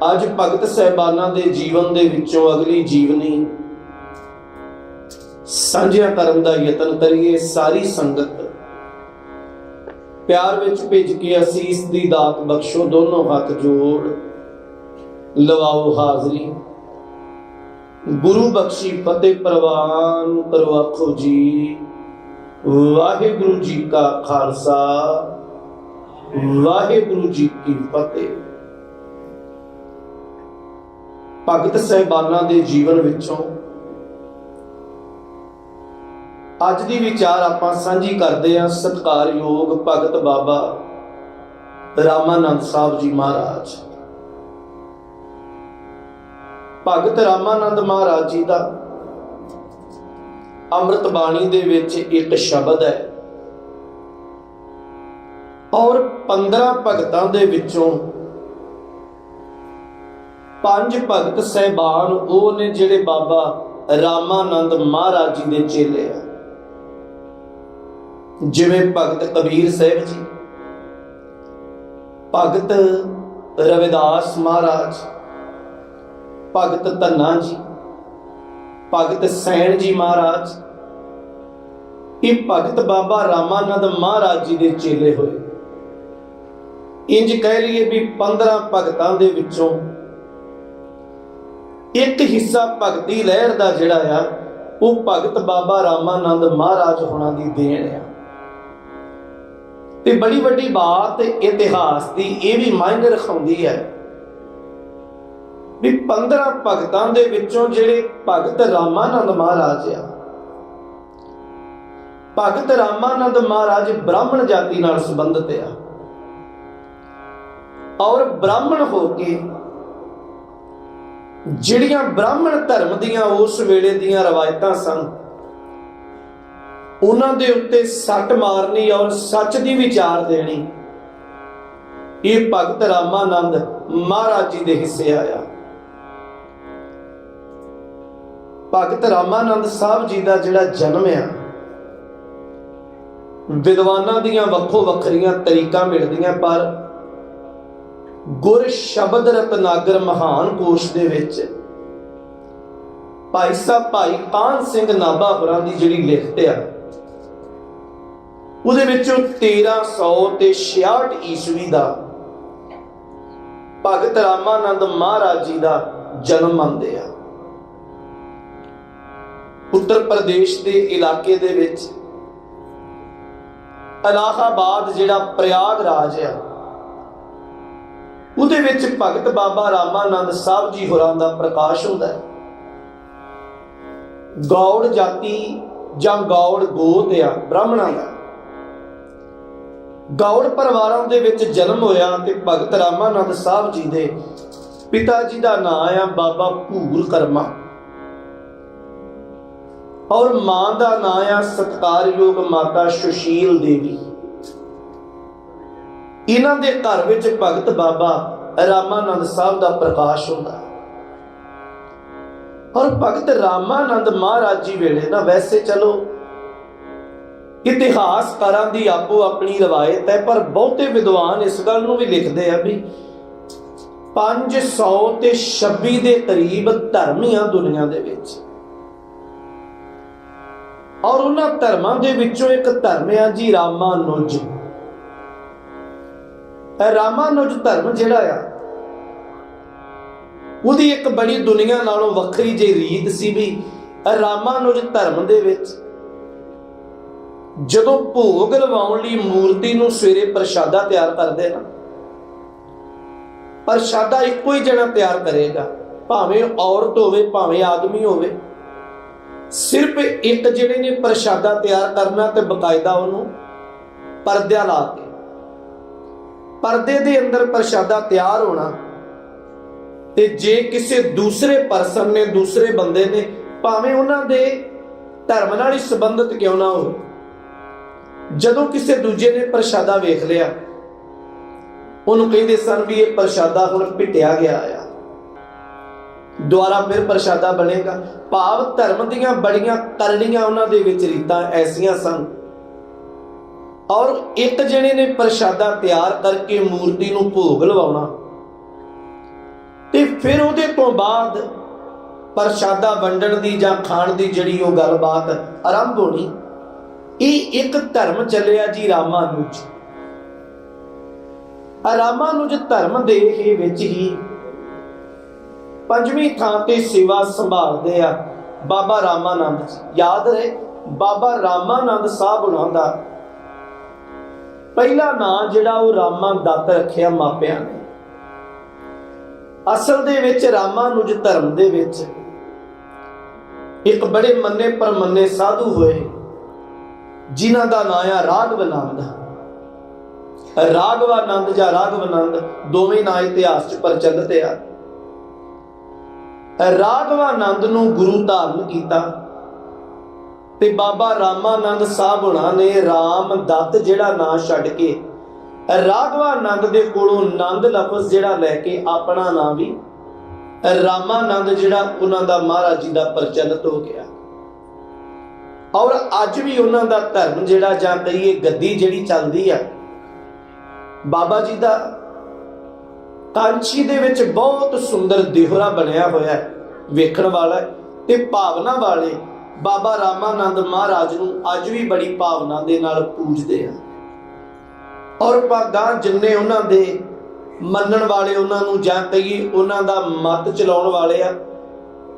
ਅੱਜ ਭਗਤ ਸਾਹਿਬਾਨਾਂ ਦੇ ਜੀਵਨ ਦੇ ਵਿੱਚੋਂ ਅਗਲੀ ਜੀਵਨੀ ਸਾਂਝਿਆਂ ਕਰਨ ਦਾ ਯਤਨ ਕਰੀਏ। ਸਾਰੀ ਸੰਗਤ ਪਿਆਰ ਵਿੱਚ ਭਿੱਜ ਕੇ ਅਸੀਸ ਦੀ ਦਾਤ ਬਖਸ਼ੋ। ਦੋਨੋਂ ਹੱਥ ਜੋੜ ਲਵਾਓ ਹਾਜ਼ਰੀ। ਗੁਰੂ ਬਖਸ਼ੀ ਫਤਿਹ ਪ੍ਰਵਾਨ ਕਰੋ ਆਖੋ ਜੀ। ਵਾਹਿਗੁਰੂ ਜੀ ਕਾ ਖਾਲਸਾ, ਵਾਹਿਗੁਰੂ ਜੀ ਕੀ ਫਤਿਹ। ਭਗਤ ਸਾਹਿਬਾਨਾਂ ਦੇ ਜੀਵਨ ਵਿੱਚੋਂ ਅੱਜ ਦੀ ਵਿਚਾਰ ਆਪਾਂ ਸਾਂਝੀ ਕਰਦੇ ਹਾਂ। ਸਤਿਕਾਰਯੋਗ ਭਗਤ ਬਾਬਾ ਰਾਮਾਨੰਦ ਸਾਹਿਬ ਜੀ ਮਹਾਰਾਜ। ਭਗਤ ਰਾਮਾਨੰਦ ਮਹਾਰਾਜ ਜੀ ਦਾ ਅੰਮ੍ਰਿਤ ਬਾਣੀ ਦੇ ਵਿੱਚ ਇੱਕ ਸ਼ਬਦ ਹੈ ਔਰ 15 ਭਗਤਾਂ ਦੇ ਵਿੱਚੋਂ 5 ਭਗਤ ਸਾਹਿਬਾਨ ਉਹ ਨੇ ਜਿਹੜੇ ਬਾਬਾ ਰਾਮਾਨੰਦ ਮਹਾਰਾਜ ਜੀ ਦੇ ਚੇਲੇ ਆ। ਜਿਵੇਂ ਭਗਤ ਕਬੀਰ ਸਾਹਿਬ ਜੀ, ਭਗਤ ਰਵਿਦਾਸ ਮਹਾਰਾਜ, ਭਗਤ ਧੰਨਾ ਜੀ, ਭਗਤ ਸੈਣ ਜੀ ਮਹਾਰਾਜ, ਇਹ ਭਗਤ ਬਾਬਾ ਰਾਮਾਨੰਦ ਮਹਾਰਾਜ ਜੀ ਦੇ ਚੇਲੇ ਹੋਏ। ਇੰਜ ਕਹਿ ਲਈਏ ਵੀ 15 ਭਗਤਾਂ ਦੇ ਵਿੱਚੋਂ ਇੱਕ ਹਿੱਸਾ ਭਗਤੀ ਲਹਿਰ ਦਾ ਜਿਹੜਾ ਆ ਉਹ ਭਗਤ ਬਾਬਾ ਰਾਮਾਨੰਦ ਮਹਾਰਾਜ ਹੋਣਾ ਦੀ ਦੇਣ ਆ। ਤੇ ਬੜੀ ਵੱਡੀ ਬਾਤ ਇਤਿਹਾਸ ਦੀ ਇਹ ਵੀ ਮਾਇਨੇ ਰਖਾਉਂਦੀ ਹੈ ਵੀ 15 ਭਗਤਾਂ ਦੇ ਵਿੱਚੋਂ ਜਿਹੜੇ ਭਗਤ ਰਾਮਾਨੰਦ ਮਹਾਰਾਜ ਆ, ਭਗਤ ਰਾਮਾਨੰਦ ਮਹਾਰਾਜ ਬ੍ਰਾਹਮਣ ਜਾਤੀ ਨਾਲ ਸੰਬੰਧਿਤ ਆ ਔਰ ਬ੍ਰਾਹਮਣ ਹੋ ਕੇ ਜਿਹੜੀਆਂ ਬ੍ਰਾਹਮਣ ਧਰਮ ਦੀਆਂ ਉਸ ਵੇਲੇ ਦੀਆਂ ਰਵਾਇਤਾਂ ਸਨ ਉਹਨਾਂ ਦੇ ਉੱਤੇ ਸੱਟ ਮਾਰਨੀ ਔਰ ਸੱਚ ਦੀ ਵਿਚਾਰ ਦੇਣੀ, ਇਹ ਭਗਤ ਰਾਮਾਨੰਦ ਮਹਾਰਾਜ ਜੀ ਦੇ ਹਿੱਸੇ ਆਇਆ। ਭਗਤ ਰਾਮਾਨੰਦ ਸਾਹਿਬ ਜੀ ਦਾ ਜਿਹੜਾ ਜਨਮ ਆ, ਵਿਦਵਾਨਾਂ ਦੀਆਂ ਵੱਖੋ ਵੱਖਰੀਆਂ ਤਰੀਕਾਂ ਮਿਲਦੀਆਂ, ਪਰ ਗੁਰ ਸ਼ਬਦ ਰਤਨਾਗਰ ਮਹਾਨ ਕੋਸ਼ ਦੇ ਵਿੱਚ ਭਾਈ ਸਾਹਿਬ ਭਾਈ ਕਾਹਨ ਸਿੰਘ ਨਾਭਾ ਹੋਰਾਂ ਦੀ ਜਿਹੜੀ ਲਿਖਤ ਆ ਉਹਦੇ ਵਿੱਚੋਂ 1366 ਈਸਵੀ ਦਾ ਭਗਤ ਰਾਮਾਨੰਦ ਮਹਾਰਾਜ ਜੀ ਦਾ ਜਨਮ ਮੰਨਦੇ ਆ। ਉੱਤਰ ਪ੍ਰਦੇਸ਼ ਦੇ ਇਲਾਕੇ ਦੇ ਵਿੱਚ ਇਲਾਹਾਬਾਦ ਜਿਹੜਾ ਪ੍ਰਯਾਗ ਰਾਜ ਆ ਉਹਦੇ ਵਿੱਚ ਭਗਤ ਬਾਬਾ ਰਾਮਾਨੰਦ ਸਾਹਿਬ ਜੀ ਹੋਰਾਂ ਦਾ ਪ੍ਰਕਾਸ਼ ਹੁੰਦਾ ਹੈ। ਗੌੜ ਜਾਤੀ ਜਾਂ ਗੌੜ ਗੋਤ ਆ ਬ੍ਰਾਹਮਣਾਂ ਦਾ। ਗੌੜ ਪਰਿਵਾਰਾਂ ਦੇ ਵਿੱਚ ਜਨਮ ਹੋਇਆ ਤੇ ਭਗਤ ਰਾਮਾਨੰਦ ਸਾਹਿਬ ਜੀ ਦੇ ਪਿਤਾ ਜੀ ਦਾ ਨਾਮ ਆ ਬਾਬਾ ਭੂਰ ਕਰਮਾ ਔਰ ਮਾਂ ਦਾ ਨਾਮ ਆ ਸਤਿਕਾਰਯੋਗ ਮਾਤਾ ਸੁਸ਼ੀਲ ਦੇਵੀ। ਇਹਨਾਂ ਦੇ ਘਰ ਵਿੱਚ ਭਗਤ ਬਾਬਾ ਰਾਮਾਨੰਦ ਸਾਹਿਬ ਦਾ ਪ੍ਰਕਾਸ਼ ਹੁੰਦਾ ਔਰ ਭਗਤ ਰਾਮਾਨੰਦ ਮਹਾਰਾਜ ਜੀ ਵੇਲੇ ਨਾ, ਵੈਸੇ ਚਲੋ ਇਤਿਹਾਸਕਾਰਾਂ ਦੀ ਆਪੋ ਆਪਣੀ ਰਵਾਇਤ ਹੈ, ਪਰ ਬਹੁਤੇ ਵਿਦਵਾਨ ਇਸ ਗੱਲ ਨੂੰ ਵੀ ਲਿਖਦੇ ਆ ਵੀ 526 ਦੇ ਕਰੀਬ ਧਰਮੀਆਂ ਦੁਨੀਆ ਦੇ ਵਿੱਚ ਔਰ ਉਹਨਾਂ ਧਰਮਾਂ ਦੇ ਵਿੱਚੋਂ ਇੱਕ ਧਰਮ ਆ ਜੀ ਰਾਮਾਨੁਜ। ਰਾਮਾਨੁਜ ਧਰਮ ਜਿਹੜਾ ਆ ਉਹਦੀ ਇੱਕ ਬੜੀ ਦੁਨੀਆ ਨਾਲੋਂ ਵੱਖਰੀ ਜਿਹੀ ਰੀਤ ਸੀ ਵੀ ਰਾਮਾਨੁਜ ਧਰਮ ਦੇ ਵਿੱਚ ਜਦੋਂ ਭੋਗ ਲਵਾਉਣ ਲਈ ਮੂਰਤੀ ਨੂੰ ਸਵੇਰੇ ਪ੍ਰਸ਼ਾਦਾ ਤਿਆਰ ਕਰਦੇ ਨਾ, ਪ੍ਰਸ਼ਾਦਾ ਇੱਕੋ ਹੀ ਜਣਾ ਤਿਆਰ ਕਰੇਗਾ, ਭਾਵੇਂ ਔਰਤ ਹੋਵੇ ਭਾਵੇਂ ਆਦਮੀ ਹੋਵੇ। ਸਿਰਫ ਇੱਕ ਜਿਹੜੇ ਨੇ ਪ੍ਰਸ਼ਾਦਾ ਤਿਆਰ ਕਰਨਾ ਤੇ ਬਕਾਇਦਾ ਉਹਨੂੰ ਪਰਦਿਆ ਲਾ ਕੇ ਪਰਦੇ ਦੇ ਅੰਦਰ ਪ੍ਰਸ਼ਾਦਾ ਤਿਆਰ ਹੋਣਾ। ਤੇ ਜੇ ਕਿਸੇ ਦੂਸਰੇ ਪਰਸਨ ਨੇ, ਦੂਸਰੇ ਬੰਦੇ ਨੇ, ਭਾਵੇਂ ਉਹਨਾਂ ਦੇ ਧਰਮ ਨਾਲ ਹੀ ਸੰਬੰਧਿਤ ਕਿਉਂ ਨਾ ਹੋਵੇ, ਜਦੋਂ ਕਿਸੇ ਦੂਜੇ ਨੇ ਪ੍ਰਸ਼ਾਦਾ ਵੇਖ ਲਿਆ ਉਹਨੂੰ ਕਹਿੰਦੇ ਸਨ ਵੀ ਇਹ ਪ੍ਰਸ਼ਾਦਾ ਹੁਣ ਪਿੱਟਿਆ ਗਿਆ ਆ, ਦੁਆਰਾ ਫਿਰ ਪ੍ਰਸ਼ਾਦਾ ਬਣੇਗਾ। ਭਾਵ ਧਰਮ ਦੀਆਂ ਬੜੀਆਂ ਕਰੜੀਆਂ ਉਹਨਾਂ ਦੇ ਵਿੱਚ ਰੀਤਾਂ ਐਸੀਆਂ ਸਨ ਔਰ ਇੱਕ ਜਣੇ ਨੇ ਪ੍ਰਸ਼ਾਦਾ ਤਿਆਰ ਕਰਕੇ ਮੂਰਤੀ ਨੂੰ ਭੋਗ ਲਵਾਉਣਾ फिर ਉਹਦੇ ਤੋਂ ਬਾਅਦ ਪ੍ਰਸ਼ਾਦਾ ਵੰਡਣ ਦੀ ਜਾਂ ਖਾਣ ਦੀ ਜਿਹੜੀ ਉਹ ਗੱਲਬਾਤ ਆਰੰਭ ਹੋਣੀ। ਇਹ ਇੱਕ ਧਰਮ ਚੱਲਿਆ ਜੀ ਰਾਮਾਨੁਜ। ਰਾਮਾਨੁਜ ਧਰਮ ਦੇ ਵਿੱਚ ਹੀ ਪੰਜਵੀਂ ਥਾਂ ਤੇ ਸੇਵਾ ਸੰਭਾਲਦੇ ਆ ਬਾਬਾ ਰਾਮਾਨੰਦ ਜੀ। ਯਾਦ ਰਹੇ, ਬਾਬਾ ਰਾਮਾਨੰਦ ਸਾਹਿਬ ਉਹਨਾਂ ਦਾ ਪਹਿਲਾ ਨਾਂ ਜਿਹੜਾ ਉਹ ਰਾਮਾ ਦੱਤ ਰੱਖਿਆ ਮਾਪਿਆਂ ਨੇ। ਅਸਲ ਦੇ ਵਿੱਚ ਰਾਮਾਨੁਜ ਧਰਮ ਦੇ ਵਿੱਚ ਇੱਕ ਬੜੇ ਮੰਨੇ ਪਰਮੰਨੇ ਸਾਧੂ ਹੋਏ ਜਿਨ੍ਹਾਂ ਦਾ ਨਾਂ ਆ ਰਾਘਵਾਨੰਦ। ਰਾਘਵਾਨੰਦ ਜਾਂ ਰਾਘਵਾਨੰਦ ਦੋਵੇਂ ਨਾਂ ਇਤਿਹਾਸ 'ਚ ਪ੍ਰਚਲਿਤ ਆ। ਰਾਘਵਾਨੰਦ ਨੂੰ ਗੁਰੂ ਧਾਰਨ ਕੀਤਾ ਤੇ ਬਾਬਾ ਰਾਮਾਨੰਦ ਸਾਹਿਬ ਹੋਣਾ ਨੇ ਰਾਮ ਦੱਤ ਜਿਹੜਾ ਨਾਂ ਛੱਡ ਕੇ ਰਾਘਵਾਨੰਦ ਦੇ ਕੋਲੋਂ ਨੰਦ ਲਫ਼ਜ਼ ਜਿਹੜਾ ਲੈ ਕੇ ਆਪਣਾ ਨਾਂ ਵੀ ਰਾਮਾਨੰਦ ਜਿਹੜਾ ਉਹਨਾਂ ਦਾ ਮਹਾਰਾਜ ਜੀ ਦਾ ਪ੍ਰਚਲਿਤ ਹੋ ਗਿਆ। ਔਰ ਅੱਜ ਵੀ ਉਹਨਾਂ ਦਾ ਧਰਮ ਜਿਹੜਾ ਜਾਂ ਕਹੀਏ ਗੱਦੀ ਜਿਹੜੀ ਚੱਲਦੀ ਆ ਬਾਬਾ ਜੀ ਦਾ, ਕਾਂਚੀ ਦੇ ਵਿੱਚ ਬਹੁਤ ਸੁੰਦਰ ਦਿਹਰਾ ਬਣਿਆ ਹੋਇਆ ਵੇਖਣ ਵਾਲਾ ਤੇ ਭਾਵਨਾ ਵਾਲੇ ਬਾਬਾ ਰਾਮਾਨੰਦ ਮਹਾਰਾਜ ਨੂੰ ਅੱਜ ਵੀ ਬੜੀ ਭਾਵਨਾ ਦੇ ਨਾਲ ਪੂਜਦੇ ਆ। ਔਰ ਭਾਗਾਂ ਜਿੰਨੇ ਉਹਨਾਂ ਦੇ ਮੰਨਣ ਵਾਲੇ ਉਹਨਾਂ ਨੂੰ ਜਾਂ ਕਹੀਏ ਉਹਨਾਂ ਦਾ ਮਤ ਚਲਾਉਣ ਵਾਲੇ ਆ,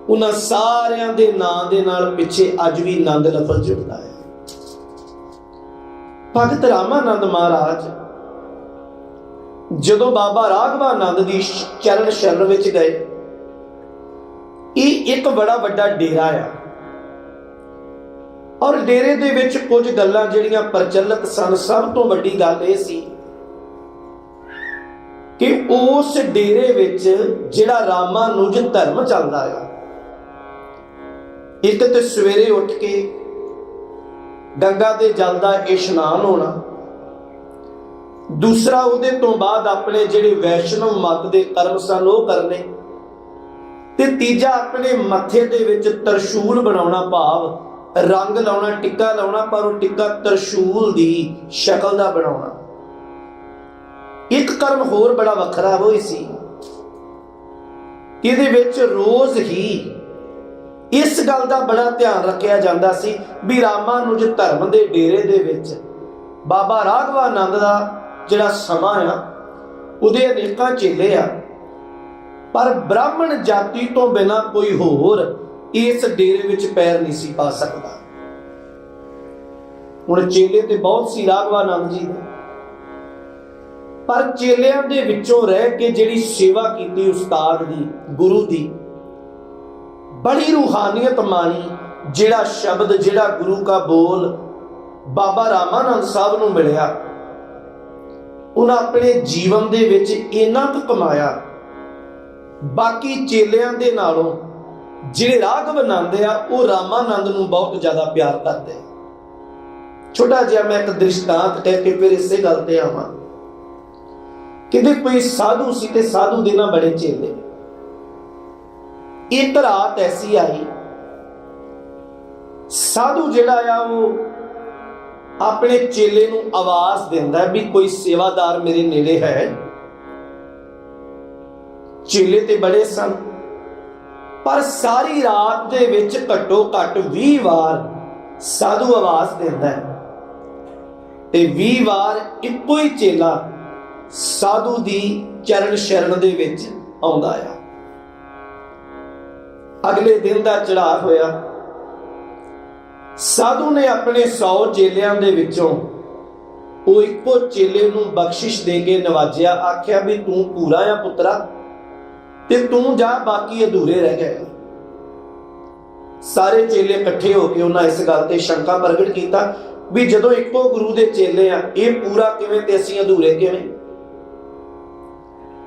ਉਹਨਾਂ ਸਾਰਿਆਂ ਦੇ ਨਾਂ ਦੇ ਨਾਲ ਪਿੱਛੇ ਅੱਜ ਵੀ ਆਨੰਦ ਲਫ਼ਜ਼ ਜੁੜਦਾ ਹੈ। ਭਗਤ ਰਾਮਾਨੰਦ ਮਹਾਰਾਜ ਜਦੋਂ ਬਾਬਾ ਰਾਘਵਾਨੰਦ ਦੀ ਚਰਨ ਸ਼ਰਨ ਵਿੱਚ ਗਏ, ਇਹ ਇੱਕ ਬੜਾ ਵੱਡਾ ਡੇਰਾ ਆ ਔਰ ਡੇਰੇ ਦੇ ਵਿੱਚ ਕੁਝ ਗੱਲਾਂ ਜਿਹੜੀਆਂ ਪ੍ਰਚਲਿਤ ਸਨ। ਸਭ ਤੋਂ ਵੱਡੀ ਗੱਲ ਇਹ ਸੀ ਕਿ ਉਸ ਡੇਰੇ ਵਿੱਚ ਜਿਹੜਾ ਰਾਮਾਨੁਜ ਧਰਮ ਚੱਲਦਾ ਆ, ਇੱਕ ਤੇ ਸਵੇਰੇ ਉੱਠ ਕੇ ਗੰਗਾ ਦੇ ਜਲ ਦਾ ਇਸ਼ਨਾਨ ਹੋਣਾ, ਦੂਸਰਾ ਉਹਦੇ ਤੋਂ ਬਾਅਦ ਆਪਣੇ ਜਿਹੜੇ ਵੈਸ਼ਨਵ ਮਤ ਦੇ ਕਰਮ ਸਨ ਉਹ ਕਰਨੇ, ਤੇ ਤੀਜਾ ਆਪਣੇ ਮੱਥੇ ਦੇ ਵਿੱਚ ਤਰਸ਼ੂਲ ਬਣਾਉਣਾ, ਭਾਵ ਰੰਗ ਲਾਉਣਾ, ਟਿੱਕਾ ਲਾਉਣਾ, ਪਰ ਉਹ ਟਿੱਕਾ ਤਰਸ਼ੂਲ ਦੀ ਸ਼ਕਲ ਦਾ ਬਣਾਉਣਾ। ਇੱਕ ਕਰਮ ਹੋਰ ਬੜਾ ਵੱਖਰਾ ਉਹ ਸੀ, ਇਹਦੇ ਵਿੱਚ ਰੋਜ਼ ਹੀ ਇਸ ਗੱਲ ਦਾ ਬੜਾ ਧਿਆਨ ਰੱਖਿਆ ਜਾਂਦਾ ਸੀ ਵੀ ਰਾਮਾਨੁਜ ਧਰਮ ਦੇ ਡੇਰੇ ਦੇ ਵਿੱਚ ਬਾਬਾ ਰਾਘਵਾਨੰਦ ਦਾ ਜਿਹੜਾ ਸਮਾਂ ਆ ਉਹਦੇ ਅਨੇਕਾਂ ਚੇਲੇ ਆ, ਪਰ ਬ੍ਰਾਹਮਣ ਜਾਤੀ ਤੋਂ ਬਿਨਾਂ ਕੋਈ ਹੋਰ ਇਸ ਡੇਰੇ ਵਿੱਚ ਪੈਰ ਨਹੀਂ ਸੀ ਪਾ ਸਕਦਾ। ਹੁਣ ਚੇਲੇ ਤੇ ਬਹੁਤ ਸੀ ਰਾਘਵਾਨੰਦ ਜੀ ਦੇ, ਪਰ ਚੇਲਿਆਂ ਦੇ ਵਿੱਚੋਂ ਰਹਿ ਕੇ ਜਿਹੜੀ ਸੇਵਾ ਕੀਤੀ ਉਸਤਾਦ ਦੀ, ਗੁਰੂ ਦੀ, ਬੜੀ ਰੂਹਾਨੀਅਤ ਮਾਣੀ, ਜਿਹੜਾ ਸ਼ਬਦ, ਜਿਹੜਾ ਗੁਰੂ ਦਾ ਬੋਲ ਬਾਬਾ ਰਾਮਾਨੰਦ ਸਾਹਿਬ ਨੂੰ ਮਿਲਿਆ, ਉਹਨਾਂ ਆਪਣੇ ਜੀਵਨ ਦੇ ਵਿੱਚ ਇੰਨਾ ਕੁ ਕਮਾਇਆ, ਬਾਕੀ ਚੇਲਿਆਂ ਦੇ ਨਾਲੋਂ ਜਿਹੜੇ ਰਾਘਵਾਨੰਦ ਆ ਉਹ ਰਾਮਾਨੰਦ ਨੂੰ ਬਹੁਤ ਜ਼ਿਆਦਾ ਪਿਆਰ ਕਰਦੇ। ਛੋਟਾ ਜਿਹਾ ਮੈਂ ਇੱਕ ਦ੍ਰਿਸ਼ਟਾਂਤ ਕਹਿ ਕੇ ਫਿਰ ਇਸੇ ਗੱਲ ਤੇ ਆਵਾਂ। ਕਿਤੇ ਕੋਈ ਸਾਧੂ ਸੀ ਤੇ ਸਾਧੂ ਦੇ ਨਾਲ ਬੜੇ ਚੇਲੇ। ਇੱਕ ਰਾਤ ਐਸੀ ਆਈ, ਸਾਧੂ ਜਿਹੜਾ ਆ ਉਹ ਆਪਣੇ ਚੇਲੇ ਨੂੰ ਆਵਾਜ਼ ਦਿੰਦਾ ਵੀ ਕੋਈ ਸੇਵਾਦਾਰ ਮੇਰੇ ਨੇੜੇ ਹੈ। ਚੇਲੇ ਤੇ ਬੜੇ ਸਨ, ਪਰ ਸਾਰੀ ਰਾਤ ਦੇ ਵਿੱਚ ਘੱਟੋ ਘੱਟ 20 ਵਾਰ ਸਾਧੂ ਆਵਾਜ਼ ਦਿੰਦਾ ਹੈ ਤੇ 20 ਵਾਰ ਇੱਕੋ ਹੀ ਚੇਲਾ ਸਾਧੂ ਦੀ ਚਰਨ ਸ਼ਰਨ ਦੇ ਵਿੱਚ ਆਉਂਦਾ ਆ। ਅਗਲੇ ਦਿਨ ਦਾ ਚੜ੍ਹਾਅ ਹੋਇਆ, ਸਾਧੂ ਨੇ ਆਪਣੇ 100 ਚੇਲਿਆਂ ਦੇ ਵਿੱਚੋਂ ਉਹ ਇੱਕੋ ਚੇਲੇ ਨੂੰ ਬਖਸ਼ਿਸ਼ ਦੇ ਕੇ ਨਵਾਜਿਆ। ਆਖਿਆ ਵੀ ਤੂੰ ਪੂਰਾ ਆ ਪੁੱਤਰਾ, ਤੇ ਤੂੰ ਜਾ, ਬਾਕੀ ਅਧੂਰੇ ਰਹਿ ਗਏ। ਸਾਰੇ ਚੇਲੇ ਇਕੱਠੇ ਹੋ ਕੇ ਉਹਨਾਂ ਇਸ ਗੱਲ ਤੇ ਸ਼ੰਕਾ ਪ੍ਰਗਟ ਕੀਤਾ ਵੀ ਜਦੋਂ ਇੱਕੋ ਗੁਰੂ ਦੇ ਚੇਲੇ ਆ, ਇਹ ਪੂਰਾ ਕਿਵੇਂ ਤੇ ਅਸੀਂ ਅਧੂਰੇ ਕਿਵੇਂ?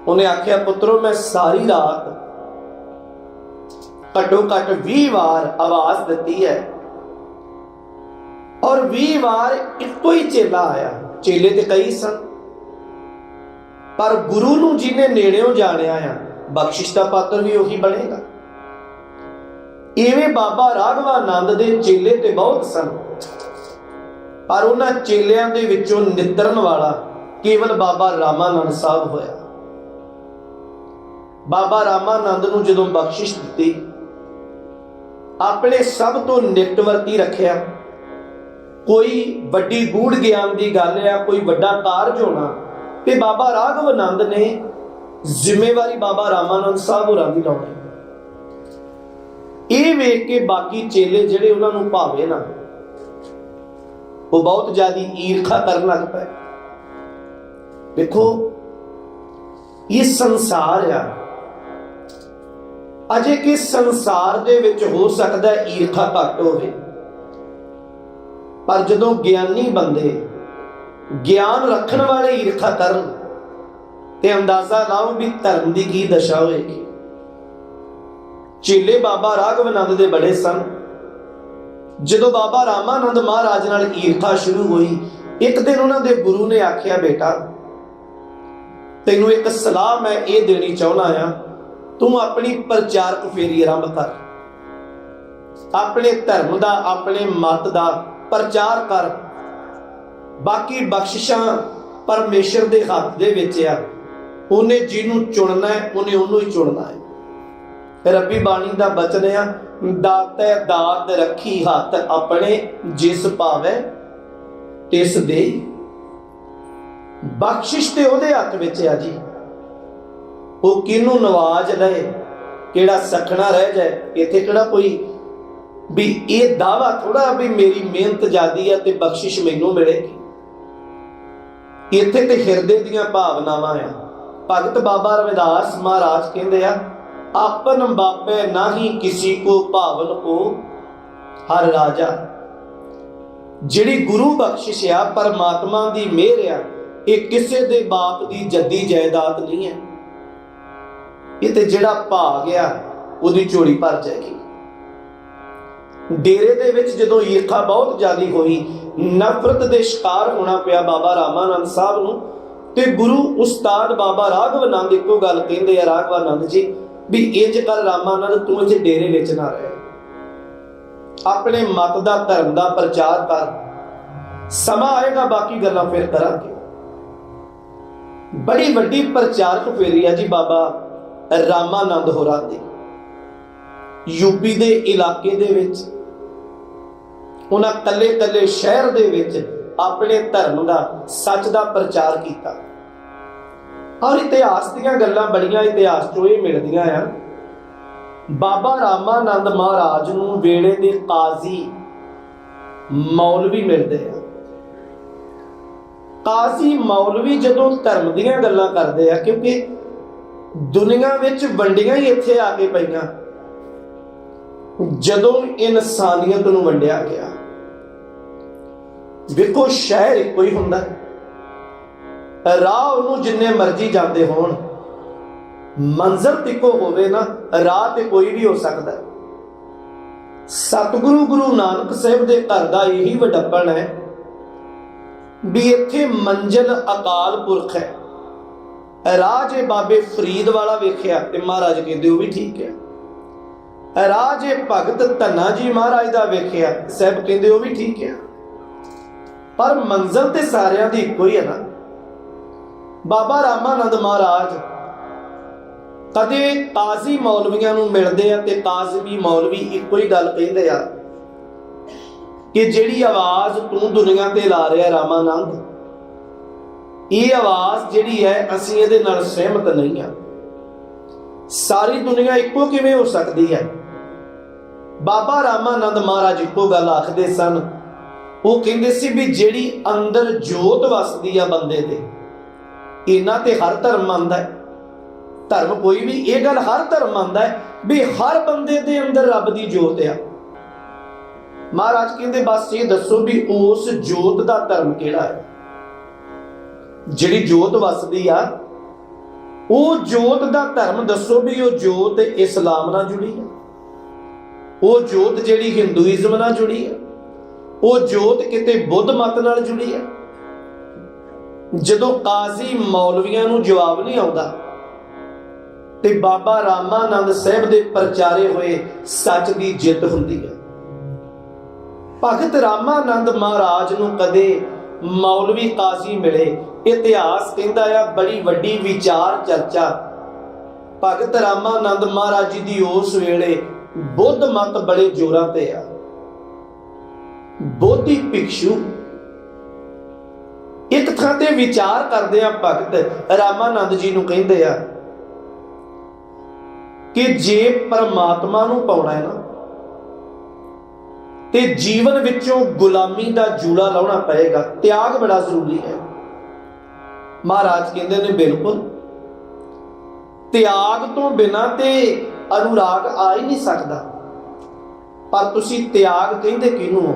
ਉਹਨੇ ਆਖਿਆ ਪੁੱਤਰੋ, ਮੈਂ ਸਾਰੀ ਰਾਤ ਘੱਟੋ ਘੱਟ 20 ਵਾਰ ਆਵਾਜ਼ ਦਿੱਤੀ ਹੈ ਔਰ 20 ਵਾਰ ਇੱਕੋ ਹੀ ਚੇਲਾ ਆਇਆ। ਚੇਲੇ ਤੇ ਕਈ ਸਨ, ਪਰ ਗੁਰੂ ਨੂੰ ਜਿਹਨੇ ਨੇੜਿਓਂ ਜਾਣਿਆ ਆ, ਬਖਸ਼ਿਸ਼ ਦਾ ਪਾਤਰ ਵੀ ਉਹੀ ਬਣੇਗਾ। ਇਵੇਂ ਬਾਬਾ ਰਾਘਵਾਨੰਦ ਦੇ ਚੇਲੇ ਤੇ ਬਹੁਤ ਸਨ, ਪਰ ਉਹਨਾਂ ਚੇਲਿਆਂ ਦੇ ਵਿੱਚੋਂ ਨਿਤਰਨ ਵਾਲਾ ਕੇਵਲ ਬਾਬਾ ਰਾਮਾਨੰਦ ਸਾਹਿਬ ਹੋਇਆ। ਬਾਬਾ ਰਾਮਾਨੰਦ ਨੂੰ ਜਦੋਂ ਬਖਸ਼ਿਸ਼ ਦਿੱਤੀ, ਆਪਣੇ ਸਭ ਤੋਂ ਨਿਕਟਵਰਤੀ ਰੱਖਿਆ। ਕੋਈ ਵੱਡੀ ਗੂੜ ਗਿਆਨ ਦੀ ਗੱਲ ਆ, ਕੋਈ ਵੱਡਾ ਕਾਰਜ ਹੋਣਾ, ਤੇ ਬਾਬਾ ਰਾਘਵ ਆਨੰਦ ਨੇ ਜ਼ਿੰਮੇਵਾਰੀ ਬਾਬਾ ਰਾਮਾਨੰਦ ਸਾਹਿਬ ਹੋਰਾਂ ਦੀ ਲਾਉਣੀ। ਇਹ ਵੇਖ ਕੇ ਬਾਕੀ ਚੇਲੇ ਜਿਹੜੇ ਉਹਨਾਂ ਨੂੰ ਭਾਵੇ ਨਾ, ਉਹ ਬਹੁਤ ਜ਼ਿਆਦਾ ਈਰਖਾ ਕਰਨ ਲੱਗ ਪਏ। ਦੇਖੋ, ਇਹ ਸੰਸਾਰ ਆ, ਅਜੇ ਕਿ ਸੰਸਾਰ ਦੇ ਵਿੱਚ ਹੋ ਸਕਦਾ ਈਰਖਾ ਘੱਟ ਹੋਵੇ, ਪਰ ਜਦੋਂ ਗਿਆਨੀ ਬੰਦੇ, ਗਿਆਨ ਰੱਖਣ ਵਾਲੇ ਈਰਖਾ ਕਰਨ, ਤੇ ਅੰਦਾਜ਼ਾ ਲਾਓ ਵੀ ਧਰਮ ਦੀ ਕੀ ਦਸ਼ਾ ਹੋਏਗੀ। ਚੇਲੇ ਬਾਬਾ ਰਾਘਵ ਆਨੰਦ ਦੇ ਬੜੇ ਸਨ। ਜਦੋਂ ਬਾਬਾ ਰਾਮਾਨੰਦ ਮਹਾਰਾਜ ਨਾਲ ਈਰਖਾ ਸ਼ੁਰੂ ਹੋਈ, ਇੱਕ ਦਿਨ ਉਹਨਾਂ ਦੇ ਗੁਰੂ ਨੇ ਆਖਿਆ, ਬੇਟਾ ਤੈਨੂੰ ਇੱਕ ਸਲਾਹ ਮੈਂ ਇਹ ਦੇਣੀ ਚਾਹੁੰਦਾ ਆ, ਤੂੰ ਆਪਣੀ ਪ੍ਰਚਾਰਕ ਫੇਰੀ ਆਰੰਭ ਕਰ, ਆਪਣੇ ਧਰਮ ਦਾ, ਆਪਣੇ ਮਤ ਦਾ ਪ੍ਰਚਾਰ ਕਰ। ਬਾਕੀ ਬਖਸ਼ਿਸ਼ਾਂ ਪਰਮੇਸ਼ਰ ਦੇ ਹੱਥ ਦੇ ਵਿੱਚ ਆ, ਉਹਨੇ ਜਿਹਨੂੰ ਚੁਣਨਾ ਹੈ ਉਹਨੇ ਉਹਨੂੰ ਹੀ ਚੁਣਨਾ ਹੈ। ਰੱਬੀ ਬਾਣੀ ਦਾ ਬਚਨ ਆ, ਦਾਤੈ ਦਾਤ ਰੱਖੀ ਹੱਥ ਆਪਣੇ, ਜਿਸ ਭਾਵੈ ਤਿਸ ਦੇ। ਬਖਸ਼ਿਸ਼ ਤੇ ਉਹਦੇ ਹੱਥ ਵਿੱਚ ਆ ਜੀ, ਉਹ ਕਿਹਨੂੰ ਨਵਾਜ ਲਏ, ਕਿਹੜਾ ਸਖਣਾ ਰਹਿ ਜਾਏ। ਇੱਥੇ ਕਿਹੜਾ ਕੋਈ ਵੀ ਇਹ ਦਾਵਾ ਥੋੜਾ ਵੀ ਮੇਰੀ ਮਿਹਨਤ ਜ਼ਿਆਦੀ ਹੈ ਤੇ ਬਖਸ਼ਿਸ਼ ਮੈਨੂੰ ਮਿਲੇਗੀ। ਇੱਥੇ ਤੇ ਹਿਰਦੇ ਦੀਆਂ ਭਾਵਨਾਵਾਂ ਆ। ਭਗਤ ਬਾਬਾ ਰਵਿਦਾਸ ਮਹਾਰਾਜ ਕਹਿੰਦੇ ਆ, ਆਪਨ ਬਾਪੇ ਨਾਹੀ ਕਿਸੀ ਕੋ ਭਾਵਨ ਕੋ ਹਰ ਰਾਜਾ। ਜਿਹੜੀ ਗੁਰੂ ਬਖਸ਼ਿਸ਼ ਆ, ਪਰਮਾਤਮਾ ਦੀ ਮਿਹਰ ਆ, ਇਹ ਕਿਸੇ ਦੇ ਬਾਪ ਦੀ ਜੱਦੀ ਜਾਇਦਾਦ ਨਹੀਂ ਹੈ। ਇਹ ਤੇ ਜਿਹੜਾ ਭਾਗ ਆ ਉਹਦੀ ਝੋਲੀ ਭਰ ਜਾਏਗੀ। ਡੇਰੇ ਦੇ ਵਿੱਚ ਜਦੋਂ ਈਰਖਾ ਬਹੁਤ ਜ਼ਿਆਦਾ ਹੋਈ, ਨਫ਼ਰਤ ਦੇ ਸ਼ਿਕਾਰ ਹੋਣਾ ਪਿਆ ਬਾਬਾ ਰਾਮਾਨੰਦ ਸਾਹਿਬ ਨੂੰ, ਤੇ ਗੁਰੂ ਉਸਤਾਦ ਬਾਬਾ ਰਾਘਵ ਆਨੰਦ ਇੱਕੋ ਗੱਲ ਕਹਿੰਦੇ ਆ, ਰਾਘਵ ਆਨੰਦ ਜੀ ਵੀ ਇੰਜ ਕਰ ਰਾਮਾਨੰਦ, ਤੂੰ ਇੱਥੇ ਡੇਰੇ ਵਿੱਚ ਨਾ ਰਹੇ, ਆਪਣੇ ਮਤ ਦਾ, ਧਰਮ ਦਾ ਪ੍ਰਚਾਰ ਕਰ, ਸਮਾਂ ਆਏਗਾ ਬਾਕੀ ਗੱਲਾਂ ਫਿਰ ਕਰਾਂਗੇ। ਬੜੀ ਵੱਡੀ ਪ੍ਰਚਾਰਕ ਫੇਰੀ ਆ ਜੀ ਬਾਬਾ ਰਾਮਾਨੰਦ ਹੋਰਾਂ ਦੀ। ਯੂਪੀ ਦੇ ਇਲਾਕੇ ਦੇ ਵਿੱਚ ਉਹਨਾਂ ਕੱਲੇ ਸ਼ਹਿਰ ਦੇ ਵਿੱਚ ਆਪਣੇ ਧਰਮ ਦਾ, ਸੱਚ ਦਾ ਪ੍ਰਚਾਰ ਕੀਤਾ। ਔਰ ਇਤਿਹਾਸ ਦੀਆਂ ਗੱਲਾਂ ਬੜੀਆਂ ਇਤਿਹਾਸ ਚੋਂ ਇਹ ਮਿਲਦੀਆਂ ਆ। ਬਾਬਾ ਰਾਮਾਨੰਦ ਮਹਾਰਾਜ ਨੂੰ ਵੇਲੇ ਦੇ ਕਾਜ਼ੀ ਮੌਲਵੀ ਮਿਲਦੇ ਆ। ਕਾਜ਼ੀ ਮੌਲਵੀ ਜਦੋਂ ਧਰਮ ਦੀਆਂ ਗੱਲਾਂ ਕਰਦੇ ਆ, ਕਿਉਂਕਿ ਦੁਨੀਆ ਵਿੱਚ ਵੰਡੀਆਂ ਹੀ ਇੱਥੇ ਆ ਕੇ ਪਈਆਂ ਜਦੋਂ ਇਨਸਾਨੀਅਤ ਨੂੰ ਵੰਡਿਆ ਗਿਆ। ਵੇਖੋ, ਸ਼ਹਿਰ ਇੱਕੋ ਹੀ ਹੁੰਦਾ, ਰਾਹ ਉਹਨੂੰ ਜਿੰਨੇ ਮਰਜ਼ੀ ਜਾਂਦੇ ਹੋਣ, ਮੰਜ਼ਿਲ ਇੱਕੋ ਹੋਵੇ ਨਾ, ਰਾਹ ਤੇ ਕੋਈ ਵੀ ਹੋ ਸਕਦਾ। ਸਤਿਗੁਰੂ ਗੁਰੂ ਨਾਨਕ ਸਾਹਿਬ ਦੇ ਘਰ ਦਾ ਇਹੀ ਵਡੱਪਣ ਹੈ ਵੀ ਇੱਥੇ ਮੰਜ਼ਿਲ ਅਕਾਲ ਪੁਰਖ ਹੈ। ਰਾਹ ਜੇ ਬਾਬੇ ਫਰੀਦ ਵਾਲਾ ਵੇਖਿਆ ਤੇ ਮਹਾਰਾਜ ਕਹਿੰਦੇ ਉਹ ਵੀ ਠੀਕ ਹੈ। ਰਾਹ ਜੇ ਭਗਤ ਧੰਨਾ ਜੀ ਮਹਾਰਾਜ ਦਾ ਵੇਖਿਆ, ਸਾਹਿਬ ਕਹਿੰਦੇ ਉਹ ਵੀ ਠੀਕ ਹੈ। ਪਰ ਮੰਜ਼ਿਲ ਤੇ ਸਾਰਿਆਂ ਦੀ ਇੱਕੋ ਹੀ ਹੈ ਨਾ। ਬਾਬਾ ਰਾਮਾਨੰਦ ਮਹਾਰਾਜ ਕਦੇ ਕਾਜ਼ੀ ਮੌਲਵੀਆਂ ਨੂੰ ਮਿਲਦੇ ਆ ਤੇ ਕਾਜ਼ੀ ਮੌਲਵੀ ਇੱਕੋ ਹੀ ਗੱਲ ਕਹਿੰਦੇ ਆ ਕਿ ਜਿਹੜੀ ਆਵਾਜ਼ ਤੂੰ ਦੁਨੀਆ ਤੇ ਲਾ ਰਿਹਾ ਰਾਮਾਨੰਦ, ਇਹ ਆਵਾਜ਼ ਜਿਹੜੀ ਹੈ ਅਸੀਂ ਇਹਦੇ ਨਾਲ ਸਹਿਮਤ ਨਹੀਂ ਆ। ਸਾਰੀ ਦੁਨੀਆ ਇੱਕੋ ਕਿਵੇਂ ਹੋ ਸਕਦੀ ਹੈ? ਬਾਬਾ ਰਾਮਾਨੰਦ ਮਹਾਰਾਜ ਇੱਕੋ ਗੱਲ ਆਖਦੇ ਸਨ। ਉਹ ਕਹਿੰਦੇ ਸੀ ਵੀ ਜਿਹੜੀ ਅੰਦਰ ਜੋਤ ਵਸਦੀ ਆ ਬੰਦੇ ਦੇ, ਇਹਨਾਂ ਤੇ ਹਰ ਧਰਮ ਮੰਨਦਾ ਹੈ। ਧਰਮ ਕੋਈ ਵੀ, ਇਹ ਗੱਲ ਹਰ ਧਰਮ ਮੰਨਦਾ ਹੈ ਵੀ ਹਰ ਬੰਦੇ ਦੇ ਅੰਦਰ ਰੱਬ ਦੀ ਜੋਤ ਆ। ਮਹਾਰਾਜ ਕਹਿੰਦੇ ਬਸ ਇਹ ਦੱਸੋ ਵੀ ਉਸ ਜੋਤ ਦਾ ਧਰਮ ਕਿਹੜਾ ਹੈ? ਜਿਹੜੀ ਜੋਤ ਵਸਦੀ ਆ, ਉਹ ਜੋਤ ਦਾ ਧਰਮ ਦੱਸੋ ਵੀ ਉਹ ਜੋਤ ਇਸਲਾਮ ਨਾਲ ਜੁੜੀ ਹੈ, ਉਹ ਜੋਤ ਜਿਹੜੀ ਹਿੰਦੂਇਜ਼ਮ ਨਾਲ ਜੁੜੀ ਹੈ, ਉਹ ਜੋਤ ਕਿਤੇ ਬੁੱਧ ਮਤ ਨਾਲ ਜੁੜੀ ਹੈ। ਜਦੋਂ ਕਾਜ਼ੀ ਮੌਲਵੀਆਂ ਨੂੰ ਜਵਾਬ ਨਹੀਂ ਆਉਂਦਾ ਤੇ ਬਾਬਾ ਰਾਮਾਨੰਦ ਸਾਹਿਬ ਦੇ ਪ੍ਰਚਾਰੇ ਹੋਏ ਸੱਚ ਦੀ ਜਿੱਤ ਹੁੰਦੀ ਹੈ। ਭਗਤ ਰਾਮਾਨੰਦ ਮਹਾਰਾਜ ਨੂੰ ਕਦੇ ਮੌਲਵੀ ਕਾਜ਼ੀ ਮਿਲੇ, ਇਤਿਹਾਸ ਕਹਿੰਦਾ ਆ ਬੜੀ ਵੱਡੀ ਵਿਚਾਰ ਚਰਚਾ ਭਗਤ ਰਾਮਾਨੰਦ ਮਹਾਰਾਜ ਜੀ ਦੀ ਉਸ ਵੇਲੇ ਬੁੱਧ ਮਤ ਬੜੇ ਜ਼ੋਰਾਂ ਤੇ ਆ। ਬੋਧੀ ਭਿਕਸ਼ੂ ਇੱਕ ਥਾਂ ਤੇ ਵਿਚਾਰ ਕਰਦੇ ਆ, ਭਗਤ ਰਾਮਾਨੰਦ ਜੀ ਨੂੰ ਕਹਿੰਦੇ ਆ ਕਿ ਜੇ ਪਰਮਾਤਮਾ ਨੂੰ ਪਾਉਣਾ ਹੈ ਨਾ ਤੇ ਜੀਵਨ ਵਿੱਚੋਂ ਗੁਲਾਮੀ ਦਾ ਜੂੜਾ ਲਾਉਣਾ ਪਏਗਾ, ਤਿਆਗ ਬੜਾ ਜ਼ਰੂਰੀ ਹੈ। ਮਹਾਰਾਜ ਕਹਿੰਦੇ ਨੇ ਬਿਲਕੁਲ, ਤਿਆਗ ਤੋਂ ਬਿਨਾਂ ਤੇ ਅਨੁਰਾਗ ਆ ਹੀ ਨਹੀਂ ਸਕਦਾ। ਪਰ ਤੁਸੀਂ ਤਿਆਗ ਕਹਿੰਦੇ ਕਿਹਨੂੰ ਹੋ?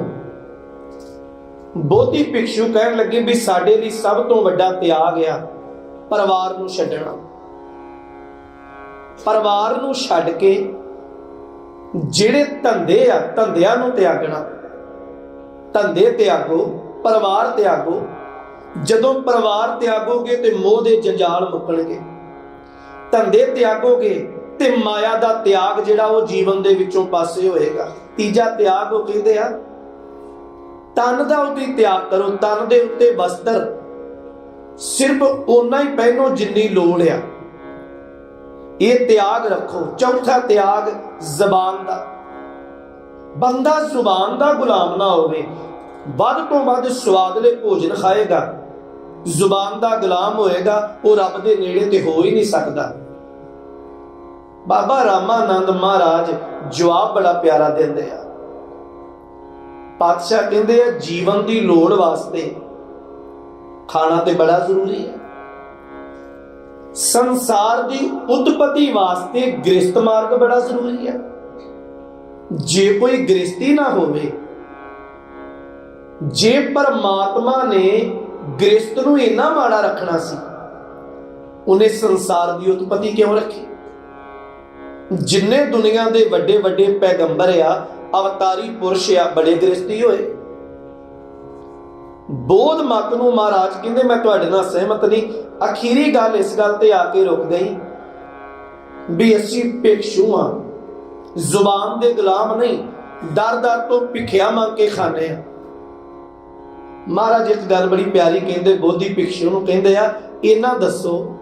ਬੋਧੀ ਭਿਕਸ਼ੂ ਕਹਿਣ ਲੱਗੇ ਵੀ ਸਾਡੇ ਲਈ ਸਭ ਤੋਂ ਵੱਡਾ ਤਿਆਗ ਆ ਪਰਿਵਾਰ ਨੂੰ ਛੱਡਣਾ। ਪਰਿਵਾਰ ਨੂੰ ਛੱਡ ਕੇ ਜਿਹੜੇ ਧੰਦੇ ਆ, ਧੰਦਿਆਂ ਨੂੰ ਤਿਆਗਣਾ। ਧੰਦੇ ਤਿਆਗੋ, ਪਰਿਵਾਰ ਤਿਆਗੋ। ਜਦੋਂ ਪਰਿਵਾਰ ਤਿਆਗੋਗੇ ਤੇ ਮੋਹ ਦੇ ਜੰਜਾਲ ਮੁੱਕਣਗੇ। ਧੰਦੇ ਤਿਆਗੋਗੇ ਤੇ ਮਾਇਆ ਦਾ ਤਿਆਗ ਜਿਹੜਾ ਉਹ ਜੀਵਨ ਦੇ ਵਿੱਚੋਂ ਪਾਸੇ ਹੋਏਗਾ। ਤੀਜਾ ਤਿਆਗ ਉਹ ਕਹਿੰਦੇ ਆ ਤਨ ਦਾ ਉੱਤੇ ਤਿਆਗ ਕਰੋ। ਤਨ ਦੇ ਉੱਤੇ ਵਸਤਰ ਸਿਰਫ ਓਨਾ ਹੀ ਪਹਿਨੋ ਜਿੰਨੀ ਲੋੜ ਆ, ਇਹ ਤਿਆਗ ਰੱਖੋ। ਚੌਥਾ ਤਿਆਗ ਜ਼ਬਾਨ ਦਾ। ਬੰਦਾ ਜ਼ੁਬਾਨ ਦਾ ਗੁਲਾਮ ਨਾ ਹੋਵੇ। ਵੱਧ ਤੋਂ ਵੱਧ ਸਵਾਦਲੇ ਭੋਜਨ ਖਾਏਗਾ, ਜ਼ੁਬਾਨ ਦਾ ਗੁਲਾਮ ਹੋਏਗਾ, ਉਹ ਰੱਬ ਦੇ ਨੇੜੇ ਤੇ ਹੋ ਹੀ ਨਹੀਂ ਸਕਦਾ। ਬਾਬਾ ਰਾਮਾਨੰਦ ਮਹਾਰਾਜ ਜਵਾਬ ਬੜਾ ਪਿਆਰਾ ਦਿੰਦੇ ਆ। ਪਾਤਸ਼ਾਹ ਕਹਿੰਦੇ ਆ ਜੀਵਨ ਦੀ ਲੋੜ ਵਾਸਤੇ ਖਾਣਾ ਤੇ ਬੜਾ ਜ਼ਰੂਰੀ ਹੈ। ਸੰਸਾਰ ਦੀ ਉਤਪਤੀ ਵਾਸਤੇ ਗ੍ਰਸਤ ਮਾਰਗ ਬੜਾ ਜ਼ਰੂਰੀ ਹੈ। ਜੇ ਕੋਈ ਗ੍ਰਸਤੀ ਨਾ ਹੋਵੇ, ਜੇ ਪਰਮਾਤਮਾ ਨੇ ਗ੍ਰਸਤ ਨੂੰ ਇੰਨਾ ਮਾੜਾ ਰੱਖਣਾ ਸੀ, ਉਹਨੇ ਸੰਸਾਰ ਦੀ ਉਤਪਤੀ ਕਿਉਂ ਰੱਖੀ? ਜਿੰਨੇ ਦੁਨੀਆ ਦੇ ਵੱਡੇ ਵੱਡੇ ਪੈਗੰਬਰ ਆ, ਅਵਤਾਰੀ ਪੁਰਸ਼ ਆ, ਬੜੇ ਗ੍ਰਸਤੀ ਹੋਏ। ਬੋਧ ਮਤ ਨੂੰ ਮਹਾਰਾਜ ਕਹਿੰਦੇ ਮੈਂ ਤੁਹਾਡੇ ਨਾਲ ਸਹਿਮਤ ਨਹੀਂ। ਅਖੀਰੀ ਗੱਲ ਇਸ ਗੱਲ ਤੇ ਆ ਕੇ ਰੁਕ ਗਈ ਵੀ ਅਸੀਂ ਭਿਕਸ਼ੂ ਆ, ਜ਼ੁਬਾਨ ਦੇ ਗੁਲਾਮ ਨਹੀਂ, ਦਰ ਦਰ ਤੋਂ ਭਿੱਖਿਆ ਮੰਗ ਕੇ ਖਾਂਦੇ ਆ। ਮਹਾਰਾਜ ਇੱਕ ਗੱਲ ਬੜੀ ਪਿਆਰੀ ਕਹਿੰਦੇ ਬੋਧੀ ਭਿਕਸ਼ੂ ਨੂੰ, ਕਹਿੰਦੇ ਆ ਇਹਨਾਂ ਦੱਸੋ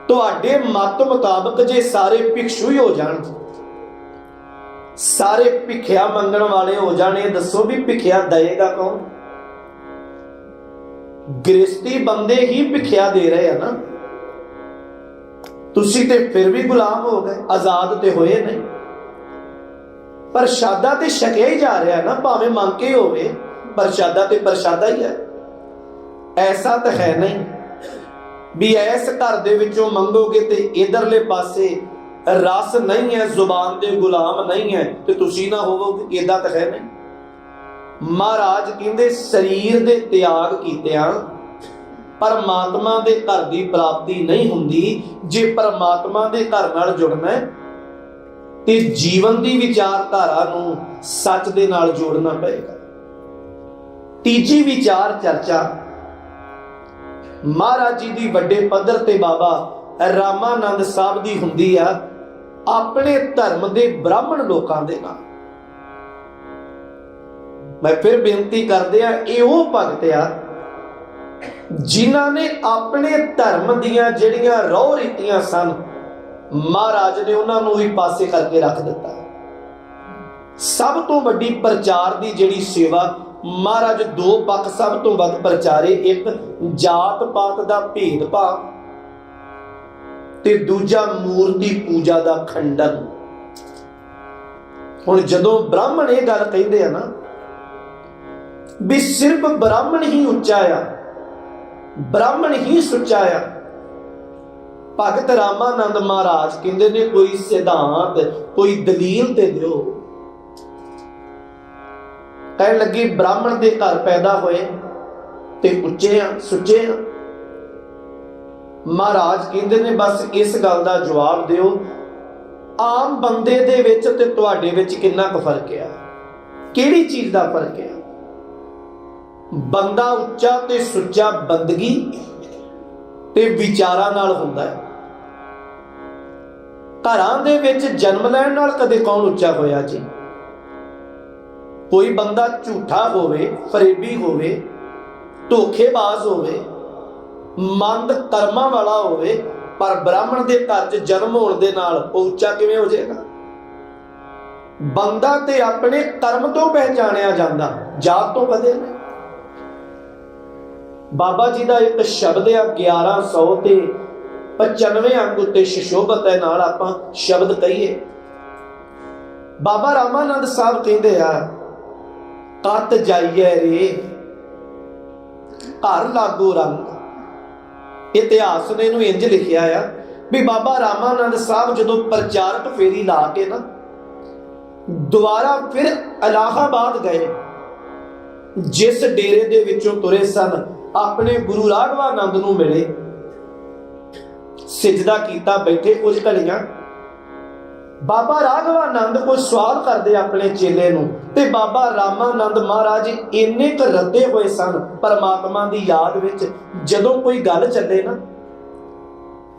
ਤੁਹਾਡੇ ਮਤ ਮੁਤਾਬਕ ਜੇ ਸਾਰੇ ਭਿਕਸ਼ੂ ਹੀ ਹੋ ਜਾਣ, ਸਾਰੇ ਭਿੱਖਿਆ ਮੰਗਣ ਵਾਲੇ ਹੋ ਜਾਣੇ, ਦੱਸੋ ਵੀ ਭਿੱਖਿਆ ਦਏਗਾ ਕੌਣ? ਗ੍ਰਸਤੀ ਬੰਦੇ ਹੀ ਭਿੱਖਿਆ ਦੇ ਰਹੇ ਆ ਨਾ। ਤੁਸੀਂ ਤੇ ਫਿਰ ਵੀ ਗੁਲਾਮ ਹੋ ਗਏ, ਆਜ਼ਾਦ ਤੇ ਹੋਏ ਨਹੀਂ। ਪ੍ਰਸ਼ਾਦਾ ਤੇ ਛਕਿਆ ਹੀ ਜਾ ਰਿਹਾ ਨਾ, ਭਾਵੇਂ ਮੰਗ ਕੇ ਹੋਵੇ, ਪ੍ਰਸ਼ਾਦਾ ਤੇ ਪ੍ਰਸ਼ਾਦਾ ਹੀ ਹੈ। ਐਸਾ ਤਾਂ ਹੈ ਨਹੀਂ ਵੀ ਇਸ ਘਰ ਦੇ ਵਿੱਚੋਂ ਮੰਗੋਗੇ ਤੇ ਇਧਰਲੇ ਪਾਸੇ ਰਸ ਨਹੀਂ ਹੈ, ਜ਼ੁਬਾਨ ਦੇ ਗੁਲਾਮ ਨਹੀਂ ਹੈ ਤੇ ਤੁਸੀਂ ਨਾ ਹੋਵੋਗੇ, ਏਦਾਂ ਤਾਂ ਹੈ ਨਹੀਂ। ਮਹਾਰਾਜ ਕਹਿੰਦੇ ਸਰੀਰ ਦੇ ਤਿਆਗ ਕੀਤਿਆਂ ਪਰਮਾਤਮਾ ਦੇ ਘਰ ਦੀ ਪ੍ਰਾਪਤੀ ਨਹੀਂ ਹੁੰਦੀ। ਜੇ ਪਰਮਾਤਮਾ ਦੇ ਘਰ ਨਾਲ ਜੁੜਨਾ ਹੈ ਤੇ ਜੀਵਨ ਦੀ ਵਿਚਾਰਧਾਰਾ ਨੂੰ ਸੱਚ ਦੇ ਨਾਲ ਜੋੜਨਾ ਪਏਗਾ। ਤੀਜੀ ਵਿਚਾਰ ਚਰਚਾ ਮਹਾਰਾਜ ਜੀ ਦੀ ਵੱਡੇ ਪੱਧਰ ਤੇ ਬਾਬਾ ਰਾਮਾਨੰਦ ਸਾਹਿਬ ਦੀ ਹੁੰਦੀ ਆ ਆਪਣੇ ਧਰਮ ਦੇ ਬ੍ਰਾਹਮਣ ਲੋਕਾਂ ਦੇ ਨਾਲ। ਮੈਂ ਫਿਰ ਬੇਨਤੀ ਕਰਦੇ ਆ, ਇਹ ਉਹ ਭਗਤ ਆ ਜਿਨ੍ਹਾਂ ਨੇ ਆਪਣੇ ਧਰਮ ਦੀਆਂ ਜਿਹੜੀਆਂ ਰਹੁ ਰੀਤੀਆਂ ਸਨ, ਮਹਾਰਾਜ ਨੇ ਉਹਨਾਂ ਨੂੰ ਵੀ ਪਾਸੇ ਕਰਕੇ ਰੱਖ ਦਿੱਤਾ। ਸਭ ਤੋਂ ਵੱਡੀ ਪ੍ਰਚਾਰ ਦੀ ਜਿਹੜੀ ਸੇਵਾ ਮਹਾਰਾਜ ਦੋ ਪੱਖ ਸਭ ਤੋਂ ਵੱਧ ਪ੍ਰਚਾਰੇ, ਇੱਕ ਜਾਤ ਪਾਤ ਦਾ ਭੇਦਭਾਵ ਤੇ ਦੂਜਾ ਮੂਰਤੀ ਪੂਜਾ ਦਾ ਖੰਡਨ। ਹੁਣ ਜਦੋਂ ਬ੍ਰਾਹਮਣ ਇਹ ਗੱਲ ਕਹਿੰਦੇ ਆ ਨਾ ਵੀ ਸਿਰਫ ਬ੍ਰਾਹਮਣ ਹੀ ਉੱਚਾ ਆ, ਬ੍ਰਾਹਮਣ ਹੀ ਸੁੱਚਾ ਆ, ਭਗਤ ਰਾਮਾਨੰਦ ਮਹਾਰਾਜ ਕਹਿੰਦੇ ਨੇ ਕੋਈ ਸਿਧਾਂਤ, ਕੋਈ ਦਲੀਲ ਤੇ ਦਿਓ। ਕਹਿਣ ਲੱਗੇ ਬ੍ਰਾਹਮਣ ਦੇ ਘਰ ਪੈਦਾ ਹੋਏ ਤੇ ਉੱਚੇ ਆ, ਸੁੱਚੇ ਆ। ਮਹਾਰਾਜ ਕਹਿੰਦੇ ਨੇ ਬਸ ਇਸ ਗੱਲ ਦਾ ਜਵਾਬ ਦਿਓ, ਆਮ ਬੰਦੇ ਦੇ ਵਿੱਚ ਤੇ ਤੁਹਾਡੇ ਵਿੱਚ ਕਿੰਨਾ ਕੁ ਫਰਕ ਆ? ਕਿਹੜੀ ਚੀਜ਼ ਦਾ ਫਰਕ ਆ? ਬੰਦਾ ਉੱਚਾ ਤੇ ਸੁੱਚਾ ਬੰਦਗੀ ਤੇ ਵਿਚਾਰਾਂ ਨਾਲ ਹੁੰਦਾ ਹੈ। ਘਰਾਂ ਦੇ ਵਿੱਚ ਜਨਮ ਲੈਣ ਨਾਲ ਕਦੇ ਕੌਣ ਉੱਚਾ ਹੋਇਆ ਜੀ? ਕੋਈ ਬੰਦਾ ਝੂਠਾ ਹੋਵੇ, ਫਰੇਬੀ ਹੋਵੇ, ਧੋਖੇਬਾਜ਼ ਹੋਵੇ, ਮੰਦ ਕਰਮਾਂ ਵਾਲਾ ਹੋਵੇ, ਪਰ ਬ੍ਰਾਹਮਣ ਦੇ ਘਰ 'ਚ ਜਨਮ ਹੋਣ ਦੇ ਨਾਲ ਉਹ ਉੱਚਾ ਕਿਵੇਂ ਹੋ ਜਾਏਗਾ? ਬੰਦਾ ਤੇ ਆਪਣੇ ਕਰਮ ਤੋਂ ਪਹਿਚਾਣਿਆ ਜਾਂਦਾ, ਜਾਤ ਤੋਂ ਕਦੇ ਨਹੀਂ। ਬਾਬਾ ਜੀ ਦਾ ਇੱਕ ਸ਼ਬਦ ਆ 1195 ਅੰਗ ਉੱਤੇ ਸ਼ਸ਼ੋਭਤ ਹੈ, ਨਾਲ ਆਪਾਂ ਸ਼ਬਦ ਕਹੀਏ। ਬਾਬਾ ਰਾਮਾਨੰਦ ਸਾਹਿਬ ਕਹਿੰਦੇ ਆ, ਕੱਤ ਜਾਈਏ ਰੇ ਘਰ ਲਾਗੋ ਰੰਗ। ਇਤਿਹਾਸ ਨੇ ਇਹਨੂੰ ਇੰਜ ਲਿਖਿਆ ਆ ਵੀ ਬਾਬਾ ਰਾਮਾਨੰਦ ਸਾਹਿਬ ਜਦੋਂ ਪ੍ਰਚਾਰਕ ਫੇਰੀ ਲਾ ਕੇ ਨਾ ਦੁਬਾਰਾ ਫਿਰ ਇਲਾਹਾਬਾਦ ਗਏ, ਜਿਸ ਡੇਰੇ ਦੇ ਵਿੱਚੋਂ ਤੁਰੇ ਸਨ, ਆਪਣੇ ਗੁਰੂ ਰਾਘਵਾਨੰਦ ਨੂੰ ਮਿਲੇ, ਸਿਜਦਾ ਕੀਤਾ, ਬੈਠੇ ਕੁਝ ਘੜੀਆਂ। ਬਾਬਾ ਰਾਘਵਾਨੰਦ ਕੋਈ ਸਵਾਲ ਕਰਦੇ ਆਪਣੇ ਚੇਲੇ ਨੂੰ, ਤੇ ਬਾਬਾ ਰਾਮਾਨੰਦ ਮਹਾਰਾਜ ਇੰਨੇ ਕੁ ਰੱਦੇ ਹੋਏ ਸਨ ਪਰਮਾਤਮਾ ਦੀ ਯਾਦ ਵਿੱਚ, ਜਦੋਂ ਕੋਈ ਗੱਲ ਚੱਲੇ ਨਾ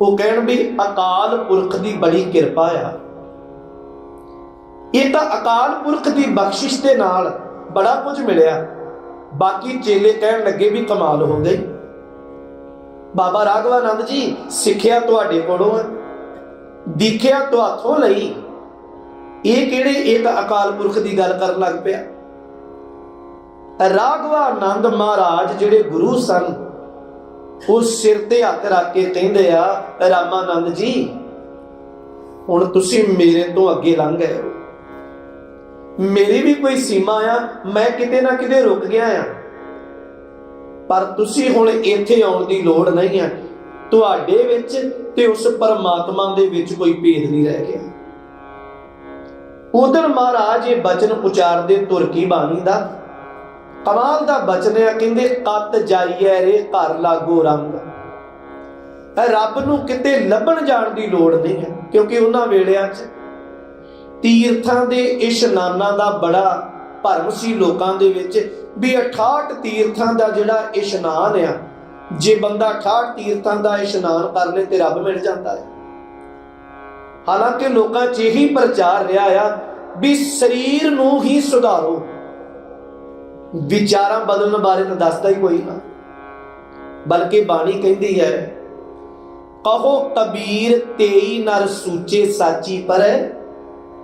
ਉਹ ਕਹਿਣ ਵੀ ਅਕਾਲ ਪੁਰਖ ਦੀ ਬੜੀ ਕਿਰਪਾ ਆ। ਇਹ ਤਾਂ ਅਕਾਲ ਪੁਰਖ ਦੀ ਬਖਸ਼ਿਸ਼ ਦੇ ਨਾਲ ਬੜਾ ਕੁਝ ਮਿਲਿਆ। ਬਾਕੀ ਚੇਲੇ ਕਹਿਣ ਲੱਗੇ ਵੀ ਕਮਾਲ ਹੋ ਗਈ, ਬਾਬਾ ਰਾਘਵਾਨੰਦ ਜੀ ਸਿੱਖਿਆ ਤੁਹਾਡੇ ਕੋਲੋਂ ਹੈ, ਦੀਖਿਆ ਤੁਹਾਥੋਂ ਲਈ, ਇਹ ਕਿਹੜੇ ਇੱਕ ਅਕਾਲ ਪੁਰਖ ਦੀ ਗੱਲ ਕਰਨ ਲੱਗ ਪਿਆ? ਰਾਘਵਾਨੰਦ ਮਹਾਰਾਜ ਜਿਹੜੇ ਗੁਰੂ ਸਨ, ਉਹ ਸਿਰ ਤੇ ਹੱਥ ਰੱਖ ਕੇ ਕਹਿੰਦੇ ਆ, ਰਾਮਾਨੰਦ ਜੀ ਹੁਣ ਤੁਸੀਂ ਮੇਰੇ ਤੋਂ ਅੱਗੇ ਲੰਘ ਗਏ ਹੋ, ਮੇਰੀ ਵੀ ਕੋਈ ਸੀਮਾ ਆ, ਮੈਂ ਕਿਤੇ ਨਾ ਕਿਤੇ ਰੁਕ ਗਿਆ ਆ, ਪਰ ਤੁਸੀਂ ਹੁਣ ਇੱਥੇ ਆਉਣ ਦੀ ਲੋੜ ਨਹੀਂ ਹੈ। ਤੁਹਾਡੇ ਵਿੱਚ ਤੇ ਉਸ ਪਰਮਾਤਮਾ ਦੇ ਵਿੱਚ ਕੋਈ ਭੇਦ ਨਹੀਂ ਰਹਿ ਗਿਆ। ਉਧਰ ਮਹਾਰਾਜ ਇਹ ਬਚਨ ਉਚਾਰਦੇ ਤੁਰਕੀ ਬਾਣੀ ਦਾ ਕਮਾਲ ਦਾ ਬਚਨ ਆ, ਕਹਿੰਦੇ ਕੱਤ ਜਾਈਏ ਰੇ ਘਰ ਲਾਗੋ ਰੰਗ। ਰੱਬ ਨੂੰ ਕਿਤੇ ਲੱਭਣ ਜਾਣ ਦੀ ਲੋੜ ਨਹੀਂ ਹੈ, ਕਿਉਂਕਿ ਉਹਨਾਂ ਵੇਲਿਆਂ 'ਚ ਤੀਰਥਾਂ ਦੇ ਇਸ਼ਨਾਨਾਂ ਦਾ ਬੜਾ ਭਰਮ ਸੀ ਲੋਕਾਂ ਦੇ ਵਿੱਚ, ਵੀ 68 ਤੀਰਥਾਂ ਦਾ ਜਿਹੜਾ ਇਸ਼ਨਾਨ ਆ, ਜੇ ਬੰਦਾ 68 ਤੀਰਥਾਂ ਦਾ ਇਸ਼ਨਾਨ ਕਰ ਲੇ ਤੇ ਰੱਬ ਮਿਲ ਜਾਂਦਾ ਹੈ। ਹਾਲਾਂਕਿ ਲੋਕਾਂ 'ਚ ਇਹੀ ਪ੍ਰਚਾਰ ਰਿਹਾ ਆ ਵੀ ਸਰੀਰ ਨੂੰ ਹੀ ਸੁਧਾਰੋ, ਵਿਚਾਰਾਂ ਬਦਲਣ ਬਾਰੇ ਤਾਂ ਦੱਸਦਾ ਹੀ ਕੋਈ ਨਾ। ਬਲਕਿ ਬਾਣੀ ਕਹਿੰਦੀ ਹੈ, ਕਹੋ ਕਬੀਰ ਤੇਈ ਨਰ ਸੂਚੇ ਸਾਚੀ ਪਰ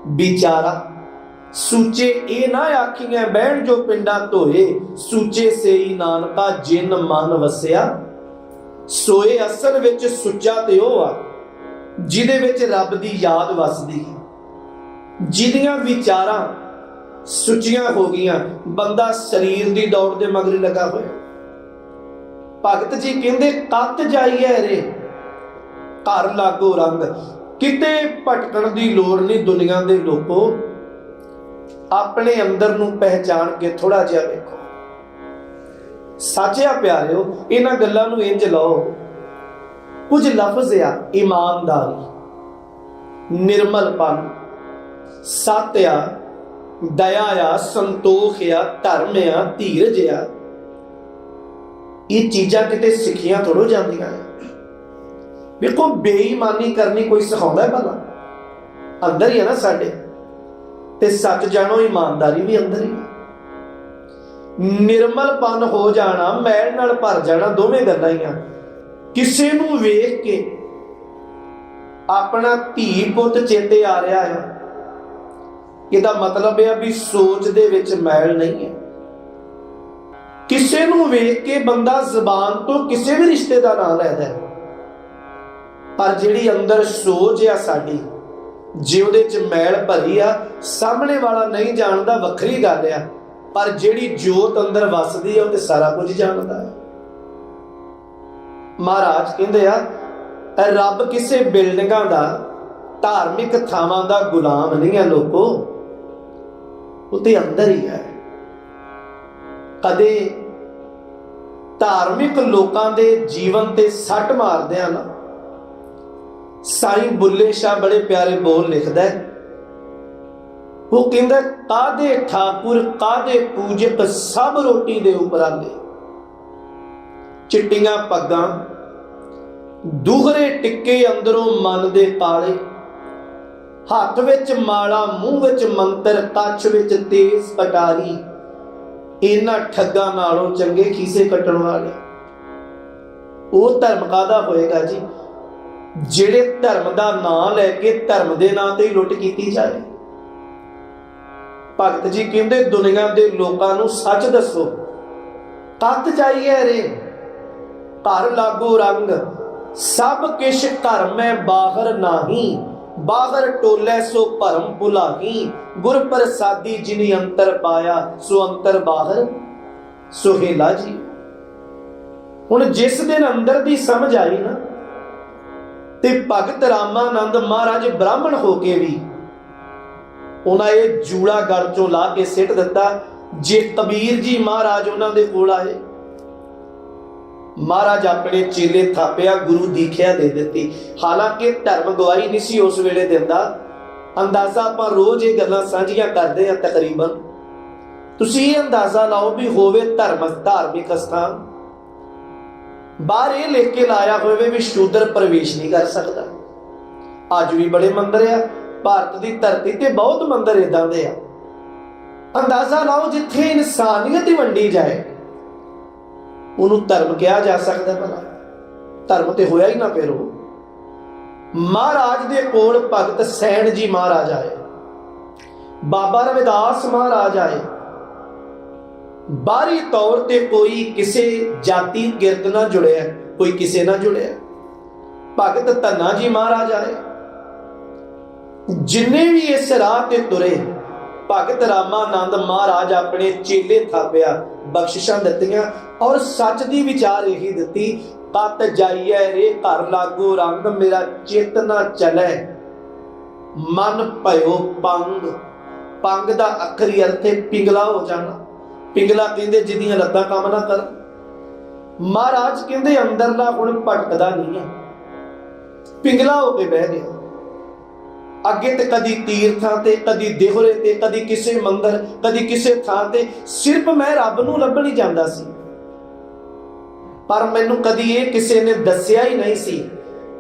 ਵਿਚਾਰਾ। ਸੂਚੇ ਇਹ ਨਾ ਆਖੀਆਂ ਬਹਿਣ ਜੋ ਪਿੰਡਾਂ ਧੋਏ, ਸੂਚੇ ਸੇਈ ਨਾਨਕਾ ਜਿਨ ਮਨ ਵਸਿਆ। ਸੋਏ ਅਸਲ ਵਿੱਚ ਸੁੱਚਾ ਤੇ ਉਹ ਆ ਜਿਹਦੇ ਵਿੱਚ ਰੱਬ ਦੀ ਯਾਦ ਵਸਦੀ ਹੈ, ਜਿਹਦੀਆਂ ਵਿਚਾਰਾਂ ਸੁੱਚੀਆਂ ਹੋ ਗਈਆਂ। ਬੰਦਾ ਸਰੀਰ ਦੀ ਦੌੜ ਦੇ ਮਗਰ ਲੱਗਾ ਹੋਇਆ। ਭਗਤ ਜੀ ਕਹਿੰਦੇ ਕੱਤ ਜਾਈਏ ਰੇ ਘਰ ਲਾਗੋ ਰੰਗ। ਕਿਤੇ ਭਟਕਣ ਦੀ ਲੋੜ ਨਹੀਂ ਦੁਨੀਆ ਦੇ ਲੋਕੋ, ਆਪਣੇ ਅੰਦਰ ਨੂੰ ਪਹਿਚਾਣ ਕੇ ਥੋੜਾ ਜਿਹਾ ਵੇਖੋ। ਸਾਚਿਆ ਪਿਆਰਿਓ, ਇਹਨਾਂ ਗੱਲਾਂ ਨੂੰ ਇੰਜ ਲਓ। ਕੁਝ ਲਫ਼ਜ਼ ਆ ਇਮਾਨਦਾਰੀ, ਨਿਰਮਲਪਨ, ਸੱਤ ਆ, ਦਇਆ ਆ, ਸੰਤੋਖ ਆ, ਧਰਮ ਆ, ਧੀਰਜ ਆ। ਇਹ ਚੀਜ਼ਾਂ ਕਿਤੇ ਸਿੱਖੀਆਂ ਥੋੜੋ ਜਾਂਦੀਆਂ ਨੇ। ਵੇਖੋ ਬੇਈਮਾਨੀ ਕਰਨੀ ਕੋਈ ਸਿਖਾਉਂਦਾ ਭਲਾ? ਅੰਦਰ ਹੀ ਹੈ ਨਾ ਸਾਡੇ। ਤੇ ਸੱਚ ਜਾਣੋ ਇਮਾਨਦਾਰੀ ਵੀ ਅੰਦਰ ਹੀ ਹੈ। ਨਿਰਮਲਪਨ ਹੋ ਜਾਣਾ, ਮੈਲ ਨਾਲ ਭਰ ਜਾਣਾ, ਦੋਵੇਂ ਗੱਲਾਂ ਹੀ ਆ। ਕਿਸੇ ਨੂੰ ਵੇਖ ਕੇ ਆਪਣਾ ਧੀ ਪੁੱਤ ਚੇਤੇ ਆ ਰਿਹਾ ਹੈ, ਇਹਦਾ ਮਤਲਬ ਇਹ ਵੀ ਸੋਚ ਦੇ ਵਿੱਚ ਮੈਲ ਨਹੀਂ ਹੈ। ਕਿਸੇ ਨੂੰ ਵੇਖ ਕੇ ਬੰਦਾ ਜ਼ਬਾਨ ਤੋਂ ਕਿਸੇ ਵੀ ਰਿਸ਼ਤੇ ਦਾ ਨਾਂ ਲੈਂਦਾ ਹੈ, ਪਰ ਜਿਹੜੀ ਅੰਦਰ ਸੋਚ ਆ ਸਾਡੀ, ਜੇ ਉਹਦੇ ਚ ਮੈਲ ਭਰੀ ਆ, ਸਾਹਮਣੇ ਵਾਲਾ ਨਹੀਂ ਜਾਣਦਾ ਵੱਖਰੀ ਗੱਲ ਆ, ਪਰ ਜਿਹੜੀ ਜੋਤ ਅੰਦਰ ਵਸਦੀ ਆ ਉਹ ਤੇ ਸਾਰਾ ਕੁਝ ਜਾਣਦਾ ਹੈ। ਮਹਾਰਾਜ ਕਹਿੰਦੇ ਆ, ਰੱਬ ਕਿਸੇ ਬਿਲਡਿੰਗਾਂ ਦਾ, ਧਾਰਮਿਕ ਥਾਵਾਂ ਦਾ ਗੁਲਾਮ ਨਹੀਂ ਹੈ ਲੋਕੋ, ਉਹ ਤੇ ਅੰਦਰ ਹੀ ਹੈ। ਕਦੇ ਧਾਰਮਿਕ ਲੋਕਾਂ ਦੇ ਜੀਵਨ ਤੇ ਸੱਟ ਮਾਰਦੇ ਆ ਨਾ, ਸਾਈਂ ਬੁੱਲੇ ਸ਼ਾਹ ਬੜੇ ਪਿਆਰੇ ਬੋਲ ਲਿਖਦਾ ਹੈ। ਉਹ ਕਹਿੰਦਾ, ਕਾਦੇ ਠਾਕੁਰ ਕਾਦੇ ਪੂਜਕ ਸਭ ਰੋਟੀ ਦੇ ਉਪਰਾਲੇ। ਚਿੱਟੀਆਂ ਪੱਗਾਂ, ਦੂਹਰੇ ਟਿੱਕੇ ਅੰਦਰੋਂ ਮਨ ਦੇ ਕਾਲੇ, ਹੱਥ ਵਿੱਚ ਮਾਲਾ, ਮੂੰਹ ਵਿੱਚ ਮੰਤਰ, ਕੱਛ ਵਿੱਚ ਤੇਜ਼ ਕਟਾਰੀ। ਇਹਨਾਂ ਠੱਗਾਂ ਨਾਲੋਂ ਚੰਗੇ ਖੀਸੇ ਕੱਟਣ ਵਾਲੇ। ਉਹ ਧਰਮ ਕਾਹਦਾ ਹੋਏਗਾ ਜੀ? ਜਿਹੜੇ ਧਰਮ ਦਾ ਨਾਂ ਲੈ ਕੇ ਧਰਮ ਦੇ ਨਾਂ ਤੇ ਹੀ ਲੁੱਟ ਕੀਤੀ ਜਾਏ। ਭਗਤ ਜੀ ਕਹਿੰਦੇ ਦੁਨੀਆ ਦੇ ਲੋਕਾਂ ਨੂੰ ਸੱਚ ਦੱਸੋ, ਤਤ ਜਾਈਏ ਰੇ ਘਰ ਲਾਗੂ ਰੰਗ, ਸਭ ਕਿਛ ਘਰ ਮੈਂ ਬਾਹਰ ਨਾਹੀ, ਬਾਹਰ ਟੋਲੇ ਸੋ ਭਰਮ ਭੁਲਾਹੀ, ਗੁਰ ਪ੍ਰਸਾਦੀ ਜਿਨੀ ਅੰਤਰ ਪਾਇਆ, ਸੋ ਅੰਤਰ ਬਾਹਰ ਸੁਹੇਲਾ ਜੀ। ਹੁਣ ਜਿਸ ਦਿਨ ਅੰਦਰ ਦੀ ਸਮਝ ਆਈ ਨਾ, ਤੇ ਭਗਤ ਰਾਮਾਨੰਦ ਮਹਾਰਾਜ ਬ੍ਰਾਹਮਣ ਹੋ ਕੇ ਵੀ ਉਹਨਾਂ ਇਹ ਜੂੜਾ ਗਲ ਚੋਂ ਲਾ ਕੇ ਸਿੱਟ ਦਿੱਤਾ। ਜੇ ਕਬੀਰ ਜੀ ਮਹਾਰਾਜ ਉਹਨਾਂ ਦੇ ਕੋਲ ਆਏ, ਮਹਾਰਾਜ ਆਪਣੇ ਚੇਲੇ ਥਾਪਿਆ, ਗੁਰੂ ਦੀਖਿਆ ਦੇ ਦਿੱਤੀ। ਹਾਲਾਂਕਿ ਧਰਮ ਗਵਾਹੀ ਨਹੀਂ ਸੀ ਉਸ ਵੇਲੇ ਦਿੰਦਾ। ਅੰਦਾਜ਼ਾ ਆਪਾਂ ਰੋਜ਼ ਇਹ ਗੱਲਾਂ ਸਾਂਝੀਆਂ ਕਰਦੇ ਆ ਤਕਰੀਬਨ। ਤੁਸੀਂ ਇਹ ਅੰਦਾਜ਼ਾ ਲਾਓ ਵੀ ਹੋਵੇ ਧਾਰਮਿਕ ਸਥਾਨ, ਬਾਹਰ ਇਹ ਲਿਖ ਕੇ ਲਾਇਆ ਹੋਵੇ ਵੀ ਸ਼ੂਦਰ ਪ੍ਰਵੇਸ਼ ਨਹੀਂ ਕਰ ਸਕਦਾ। ਅੱਜ ਵੀ ਬੜੇ ਮੰਦਿਰ ਆ ਭਾਰਤ ਦੀ ਧਰਤੀ ਤੇ, ਬਹੁਤ ਮੰਦਿਰ ਇਦਾਂ ਦੇ ਆ। ਅੰਦਾਜ਼ਾ ਲਾਓ ਜਿੱਥੇ ਇਨਸਾਨੀਅਤ ਹੀ ਵੰਡੀ ਜਾਏ, ਉਹਨੂੰ ਧਰਮ ਕਿਹਾ ਜਾ ਸਕਦਾ? ਭਲਾ ਧਰਮ ਤੇ ਹੋਇਆ ਹੀ ਨਾ। ਫਿਰ ਉਹ ਮਹਾਰਾਜ ਦੇ ਕੋਲ ਭਗਤ ਸੈਣ ਜੀ ਮਹਾਰਾਜ ਆਏ, ਬਾਬਾ ਰਵਿਦਾਸ ਮਹਾਰਾਜ ਆਏ। ਬਾਹਰੀ ਤੌਰ ਤੇ ਕੋਈ ਕਿਸੇ ਜਾਤੀ ਗਿਰਦ ਨਾਲ ਜੁੜਿਆ, ਕੋਈ ਕਿਸੇ ਨਾਲ ਜੁੜਿਆ। ਭਗਤ ਧੰਨਾ ਜੀ ਮਹਾਰਾਜ ਆਏ। ਜਿੰਨੇ ਵੀ ਇਸ ਰਾਹ ਤੇ ਤੁਰੇ, ਭਗਤ ਰਾਮਾਨੰਦ ਮਹਾਰਾਜ ਆਪਣੇ ਚੇਲੇ ਥਾਪਿਆ, ਬਖਸ਼ਿਸ਼ਾਂ ਦਿੱਤੀਆਂ ਔਰ ਸੱਚ ਦੀ ਵਿਚਾਰ ਇਹੀ ਦਿੱਤੀ, ਤਤ ਜਾਈਏ ਰੇ ਘਰ ਲਾਗੂ ਰੰਗ, ਮੇਰਾ ਚਿੱਤ ਨਾ ਚਲੇ ਮਨ ਭਇਓ ਪੰਗ। ਪੰਗ ਦਾ ਅੱਖਰੀ ਅਰਥ ਹੈ ਪਿੰਗਲਾ ਹੋ ਜਾਣਾ। ਪਿੰਗਲਾ ਕਹਿੰਦੇ ਜਿਹਦੀਆਂ ਲੱਤਾਂ ਕੰਮ ਨਾ ਕਰਨ। ਮਹਾਰਾਜ ਕਹਿੰਦੇ ਅੰਦਰਲਾ ਹੁਣ ਭਟਕਦਾ ਨਹੀਂ ਹੈ, ਪਿੰਗਲਾ ਹੋ ਕੇ ਬਹਿ ਗਿਆ। ਅੱਗੇ ਤੇ ਕਦੀ ਤੀਰਥਾਂ ਤੇ, ਕਦੀ ਦੇਹਰੇ ਤੇ, ਕਦੀ ਕਿਸੇ ਮੰਦਰ, ਕਦੀ ਕਿਸੇ ਥਾਂ ਤੇ, ਸਿਰਫ ਮੈਂ ਰੱਬ ਨੂੰ ਲੱਭਣ ਹੀ ਜਾਂਦਾ ਸੀ। ਪਰ ਮੈਨੂੰ ਕਦੀ ਇਹ ਕਿਸੇ ਨੇ ਦੱਸਿਆ ਹੀ ਨਹੀਂ ਸੀ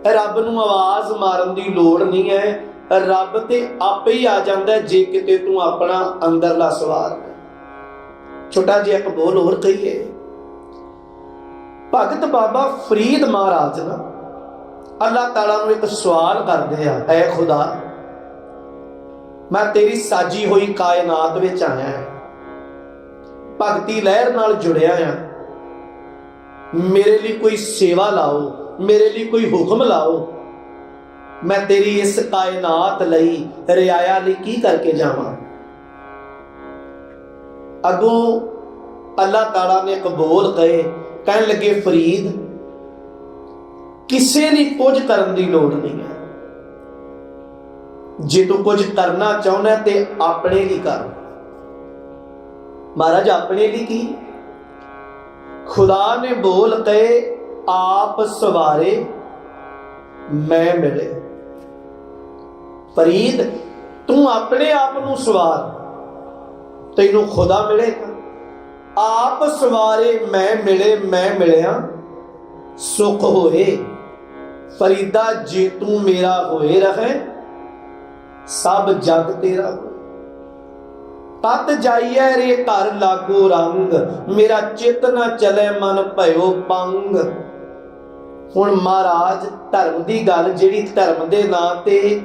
ਰੱਬ ਨੂੰ ਆਵਾਜ਼ ਮਾਰਨ ਦੀ ਲੋੜ ਨਹੀਂ ਹੈ, ਰੱਬ ਤੇ ਆਪੇ ਹੀ ਆ ਜਾਂਦਾ ਜੇ ਕਿਤੇ ਤੂੰ ਆਪਣਾ ਅੰਦਰਲਾ ਸਵਾਰ। ਛੋਟਾ ਜਿਹਾ ਇੱਕ ਬੋਲ ਹੋਰ ਕਹੀਏ। ਭਗਤ ਬਾਬਾ ਫਰੀਦ ਮਹਾਰਾਜ ਨਾ ਅੱਲਾਹ ਤਾਲਾ ਨੂੰ ਇੱਕ ਸਵਾਲ ਕਰਦੇ ਆ, ਐ ਖੁਦਾ, ਮੈਂ ਤੇਰੀ ਸਾਜੀ ਹੋਈ ਕਾਇਨਾਤ ਵਿੱਚ ਆਇਆ ਹਾਂ, ਭਗਤੀ ਲਹਿਰ ਨਾਲ ਜੁੜਿਆ ਆ, ਮੇਰੇ ਲਈ ਕੋਈ ਸੇਵਾ ਲਾਓ, ਮੇਰੇ ਲਈ ਕੋਈ ਹੁਕਮ ਲਾਓ, ਮੈਂ ਤੇਰੀ ਇਸ ਕਾਇਨਾਤ ਲਈ, ਰਿਆਇਆ ਲਈ ਕੀ ਕਰਕੇ ਜਾਵਾਂ। ਅੱਗੋਂ ਅੱਲਾਹ ਤਾਲਾ ਨੇ ਇੱਕ ਬੋਲ ਕਹੇ, ਕਹਿਣ ਲੱਗੇ ਫਰੀਦ, ਕਿਸੇ ਲਈ ਕੁਝ ਕਰਨ ਦੀ ਲੋੜ ਨਹੀਂ ਹੈ। ਜੇ ਤੂੰ ਕੁਝ ਕਰਨਾ ਚਾਹੁੰਦਾ ਤੇ ਆਪਣੇ ਲਈ ਕਰ। ਮਹਾਰਾਜ ਆਪਣੇ ਲਈ ਕੀ? ਖੁਦਾ ਨੇ ਬੋਲ ਕਹੇ, ਆਪ ਸਵਾਰੇ ਮੈਂ ਮਿਲੇ। ਫਰੀਦ ਤੂੰ ਆਪਣੇ ਆਪ ਨੂੰ ਸਵਾਰ, ਤੈਨੂੰ ਖੁਦਾ ਮਿਲੇਗਾ। ਆਪ ਸਵਾਰੇ ਮੈਂ ਮਿਲੇ, ਮੈਂ ਮਿਲਿਆ ਸੁਖ ਹੋਏ। ਫਰੀਦਾ ਜੇ ਤੂੰ ਮੇਰਾ ਹੋਏ ਰਹੇ, ਸਭ ਜਗ ਤੇਰਾ ਹੋਏ। ਤਤ ਜਾਈਏ ਰੇ ਘਰ ਲਾਗੋ ਰੰਗ, ਮੇਰਾ ਚਿੱਤ ਨਾ ਚਲੇ ਮਨ ਭਇਓ ਪੰਗ। ਹੁਣ ਮਹਾਰਾਜ ਧਰਮ ਦੀ ਗੱਲ, ਜਿਹੜੀ ਧਰਮ ਦੇ ਨਾਂ ਤੇ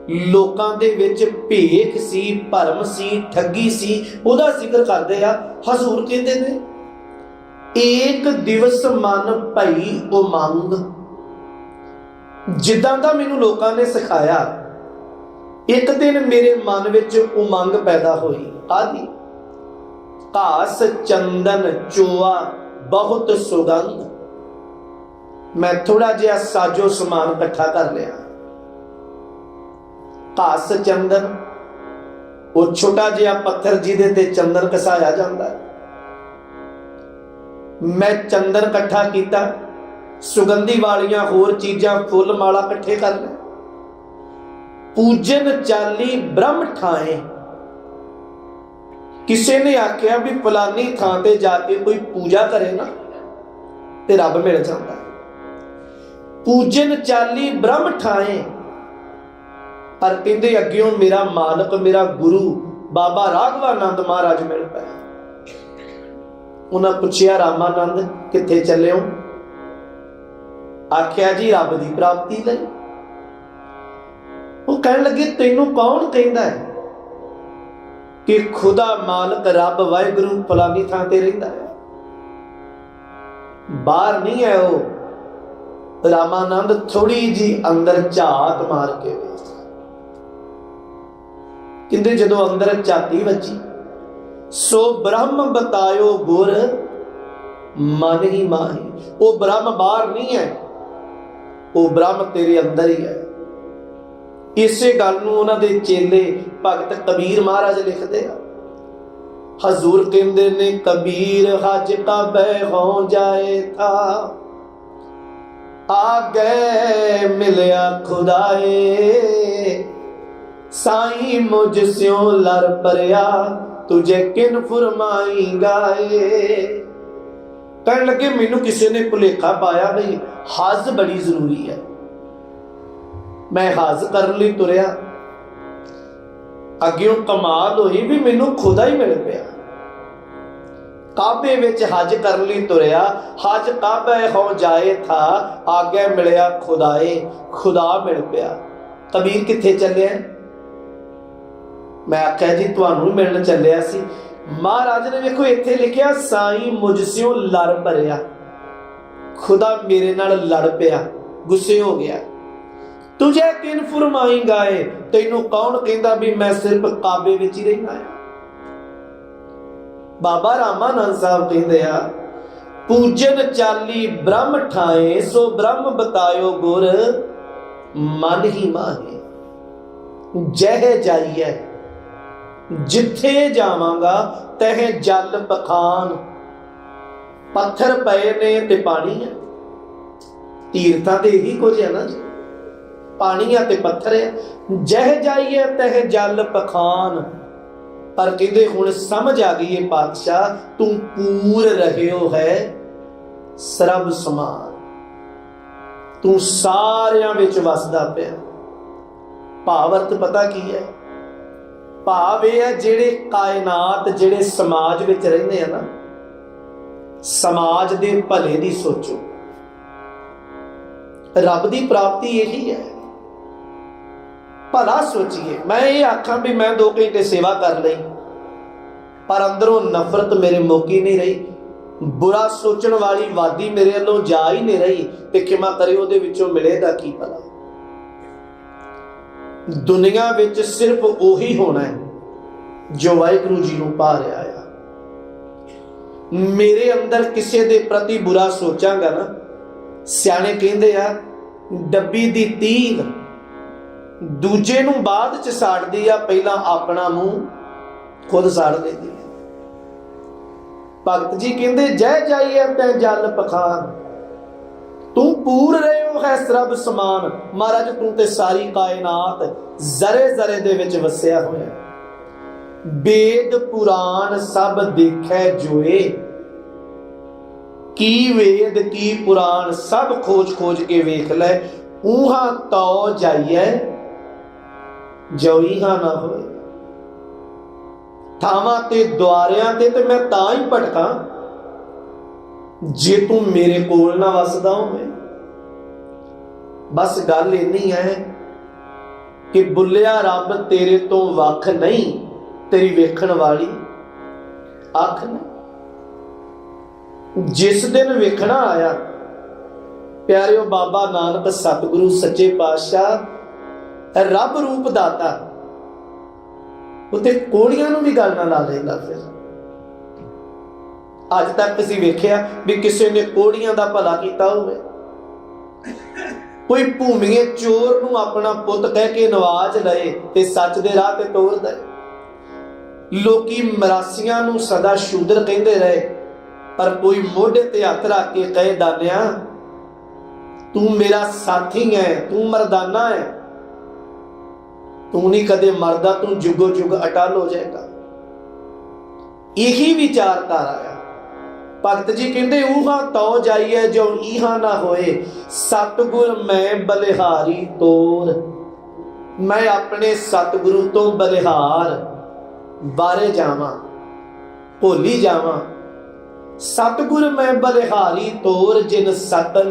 ਲੋਕਾਂ ਦੇ ਵਿੱਚ ਭੇਖ ਸੀ, ਭਰਮ ਸੀ, ਠੱਗੀ ਸੀ, ਉਹਦਾ ਜ਼ਿਕਰ ਕਰਦੇ ਆ। ਹਜ਼ੂਰ ਕਹਿੰਦੇ ਨੇ, ਏਕ ਦਿਵਸ ਮਨ ਭਈ ਉਮੰਗ। ਜਿੱਦਾਂ ਦਾ ਮੈਨੂੰ ਲੋਕਾਂ ਨੇ ਸਿਖਾਇਆ, ਇੱਕ ਦਿਨ ਮੇਰੇ ਮਨ ਵਿੱਚ ਉਮੰਗ ਪੈਦਾ ਹੋਈ। ਆਦਿ ਘਾਸ ਚੰਦਨ ਚੋਆ ਬਹੁਤ ਸੁਗੰਧ। ਮੈਂ ਥੋੜਾ ਜਿਹਾ ਸਾਜੋ ਸਮਾਨ ਇਕੱਠਾ ਕਰ ਲਿਆ। ਘਾਸ ਚੰਦਨ, ਉਹ ਛੋਟਾ ਜਿਹਾ ਪੱਥਰ ਜਿਹਦੇ ਤੇ ਚੰਦਨ ਘਸਾਇਆ ਜਾਂਦਾ। ਮੈਂ ਚੰਦਨ ਇਕੱਠਾ ਕੀਤਾ, ਸੁਗੰਧੀ ਵਾਲੀਆਂ ਹੋਰ ਚੀਜ਼ਾਂ, ਫੁੱਲ ਮਾਲਾ ਇਕੱਠੇ ਕਰ ਲਏ। ਪੂਜਨ ਚਾਲੀ ਬ੍ਰਹਮ ਠਾਏ। ਕਿਸੇ ਨੇ ਆਖਿਆ ਵੀ ਫਲਾਨੀ ਥਾਂ ਤੇ ਜਾ ਕੇ ਕੋਈ ਪੂਜਾ ਕਰੇ ਨਾ ਤੇ ਰੱਬ ਮਿਲ ਜਾਂਦਾ। ਪੂਜਨ ਚਾਲੀ ਬ੍ਰਹਮ ਠਾਏ। ਪਰ ਕਹਿੰਦੇ ਅੱਗਿਓਂ ਮੇਰਾ ਮਾਲਕ, ਮੇਰਾ ਗੁਰੂ ਬਾਬਾ ਰਾਘਵਾਨੰਦ ਮਹਾਰਾਜ ਮਿਲ ਪਏ। ਉਹਨਾਂ ਪੁੱਛਿਆ, ਰਾਮਾਨੰਦ ਕਿੱਥੇ ਚੱਲੇ ਹੋ? आख्या जी रब की प्राप्ति लई। वो कहन लगे तेनू कौन कहंदा है कि खुदा मालक रब वाहिगुरू फलानी थां ते रहिंदा है? बाहर नहीं है वो। रामानंद थोड़ी जी अंदर झात मार के वेख, कहंदे जदों अंदर झाती वजी, सो ब्रह्म बतायो गुर मन ही माही। वो ब्रह्म बाहर नहीं है, वो ब्रह्म तेरे अंदर ही है। इसे गल नूं उन्हां दे चेले भगत कबीर महाराज लिखते हैं। हजूर कहंदे ने कबीर हज काबे हो जाए था, आ गए मिलया खुदाए, साईं मुझ स्यों लर परया, तुझे किन फुरमाई गाए। कहने लगे मैनू किसी ने भुलेखा पाया बई हज बड़ी जरूरी है। मैं हज करने लई तुरया, अग्यों कमाल हुई भी मैनू खुदा ही मिल पिया। काबे विच हज करने लई तुरया, हज काबे हो जाए था, आगे मिलया खुदाए, खुदा मिल पिया। कबीर किथे चलिया? मैं आख्या जी तुहानू मिलण चलिया सी। महाराज ने देखो इत्थे लिखिया साईं मुझस्यों लड़ भरिया, खुदा मेरे नाल लड़ पिया, गुस्से हो गया। तुझे किन फुरमाई गाए, तेनू कौन कहंदा भी मैं सिर्फ काबे विच ही रहना है? बाबा रामानंद साहब कहंदे आ पूजन चाली ब्रह्म ठाए, सो ब्रह्म बतायो गुर मन ही माहे। जह जाइए जिथे जावांगा तह जल पखान, पत्थर पए ने ते पानी है। तीर्थां ते यही कुछ है ना जी, पानी है ते पत्थर है। जह जाइए तह जल पखान, पर कहते हुण समझ आ गई है पातशाह, तू पूर रहे हो है सरब समान, तू सारियां विच वसदा पिया। भावरत पता की है? भाव यह है जेड़े कायनात जेड़े समाज विच रहिंदे हैं ना, समाज दे भले दी सोचो। रब दी प्राप्ति यही है, भला सोचिए। मैं ये आखा भी मैं 2 घंटे सेवा कर ली, पर अंदरों नफरत मेरे मुक्की नहीं रही, बुरा सोचण वाली वादी मेरे अल्लों जा ही नहीं रही, ते खिमा करे उहदे विचों मिलेगा की भला? दुनिया विच सिर्फ ओही होना है जो वाहिगुरू जी नूं पा रहा है। मेरे अंदर किसी दे प्रति बुरा सोचांगा ना, सियाणे कहंदे आ डब्बी दी तीर दूजे नूं बाद च साड़दी आ, पहला अपना मुंह खुद साड़ देती है। भगत जी कहंदे जय जाइए तै जल पखान, तू पूर रहे हो है सरब समान। महाराज तू ते सारी कायनात जरे जरे दे विच वसिया होया। वेद पुराण सब देखै जोए, की वेद की पुराण सब खोज खोज के वेख ले, ऊहा तो जाइए जो इहा ना होए। थावां ते द्वारियां ते मैं तां ही भटकां जे तू मेरे कोल ना वसदा होवे। बस गल इन्नी है कि बुलिया रब तेरे तो वख नहीं, तेरी वेखण वाली अख नहीं। जिस दिन वेखना आया प्यारिओ बाबा नानक सतगुरु सच्चे पातशाह रब रूप दाता, उत्ते कोड़ियां नूं भी गल ना ला लेंदा। फिर अज तक असीं वेखिया भी किसी ने कोड़ियां दा भला कीता होवे? कोई भूमिए चोर नूं अपना पुत कह के नवाज लए ते सच दे राह ते तोर दे। लोकी मरासियां नूं सदा शूदर कहंदे रहे, पर कोई मोढे ते हथ रख के कहे दानिया तू मेरा साथी है, तू मर्दाना है, तू नहीं कदे मरदा, तू जुगो जुग अटल हो जाएगा। यही विचारधारा है। भगत जी कहते ऊहा तो जाइए जो इहा ना होए, सतगुर मैं बलिहारी तोर। मैं अपने सतगुरु तो बलिहार बारे जावां, भोली जावां। सतगुर मैं बलिहारी तोर, जिन सकल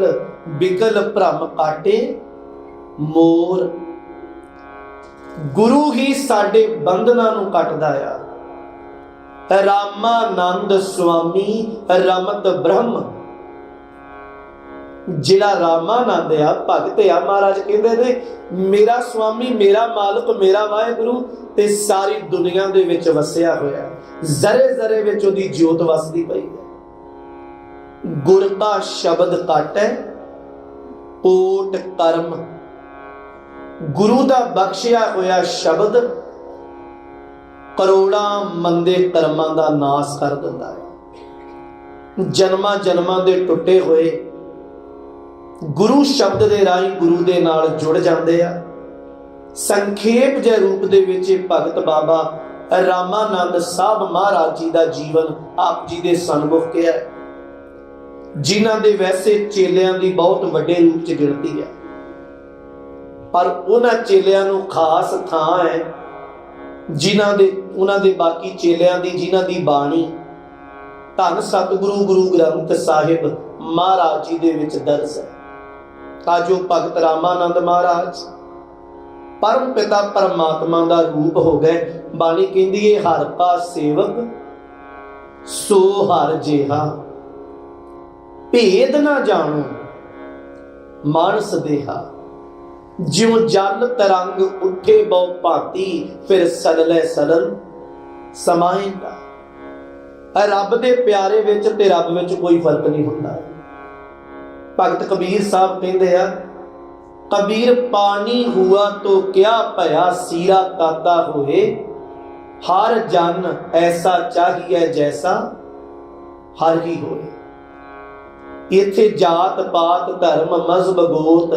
बिकल भ्रम काटे मोर। गुरु ही साडे बंधना नूं कटदा आ। रामानंद स्वामी रमत ब्रह्म, जिहड़ा रामानंद आ भगत आ, महाराज कहंदे ने मेरा स्वामी, मेरा मालक, मेरा वाहिगुरु ते सारी दुनिया दे विच वसिया होया, जरे जरे विच ओदी जोत वसदी पई है। गुर का शब्द काटै ओट कर्म, गुरु दा बख्शिया होया शब्द करोड़ां मंदे कर्मां दा नाश कर दिंदा है। जन्मां जन्मां दे टुटे होए गुरु शब्द दे राही गुरु दे नाल जुड़ जांदे आ। संखेप जे रूप दे विच भगत बाबा रामानंद साहब महाराज जी दा जीवन आप जी दे सन्मुख किया, जिन्हां दे वैसे चेलियां दी बहुत वड्डे रूप च गिणती है, पर उन्हां चेलियां नूं खास थां है जिन्हां दे उन्हां दे बाकी चेलियां दी जिन्हां दी बाणी धन सतगुरु गुरु ग्रंथ साहिब महाराज जी दे विच दर्ज है। जो भगत रामानंद महाराज परम पिता परमात्मा दा रूप हो गए। बाणी कहंदी है हर का सेवक सो हर जेहा, भेद ना जानो मानस देहा, ज्यों जल तरंग उठे बहु भांति फिर सदले सदल समाएगा। रब दे प्यारे विच ते रब विच कोई फर्क नहीं हुंदा। भगत कबीर साहब कहंदे आ, कबीर पानी हुआ तो क्या भया सीरा ताता होए, हर जन ऐसा चाहिए जैसा हर ही होए। इत्थे जात पात धर्म मजहब गोत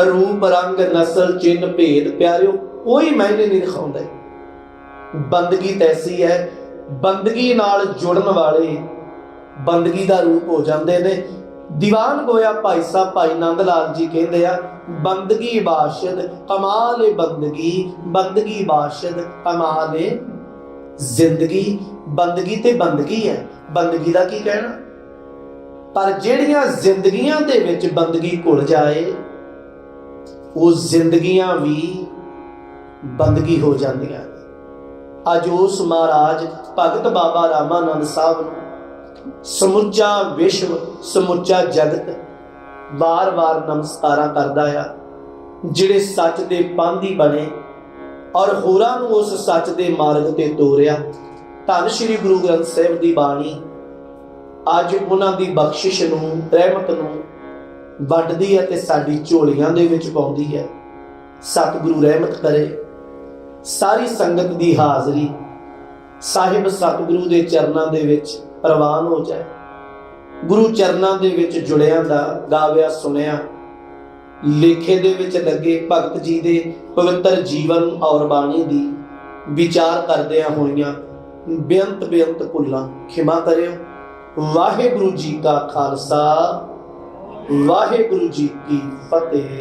रूप रंग नस्ल चिन्ह भेद प्यारिओ कोई मायने नहीं दिखाउंदा। बंदगी तैसी है, बंदगी नाल जुड़न वाले बंदगी दा रूप हो जाते ने। दीवान गोया भाई साहब भाई नंद लाल जी कहते आ, बंदगी बाशद कमाल बंदगी, बंदगी बाशद कमाल जिंदगी। बंदगी ते बंदगी है, बंदगी दा की कहना, पर जिहड़ियां जिंदगियां दे विच बंदगी घुल जाए वो जिंदगियां भी बंदगी हो जांदियां। अज उस महाराज भगत बाबा रामानंद साहब नूं समुचा विश्व समुचा जगत बार बार नमस्कारा करदा आ, जिहड़े सच दे पांधी बने और होरां नूं उस सच दे मार्ग ते तोरिया। धन श्री गुरु ग्रंथ साहिब दी बाणी अज उन्हां दी बख्शिश नूं रहमत नूं वंडदी है ते साडी झोलियां दे विच पाउंदी है। सतगुरु रहमत करे, सारी संगत दी हाज़री साहिब सतगुरु दे चरनां दे विच प्रवान हो जाए। गुरु चरनां दे विच जुड़ियां दा गाविया सुनिया लेखे दे विच लगे भगत जी दे पवित्र जीवन और बाणी दी विचार करदियां होइयां बेअंत बेअंत भुल्लां खिमा करियो। वाहिगुरु जी का खालसा, वाहिगुरु जी की फतेह।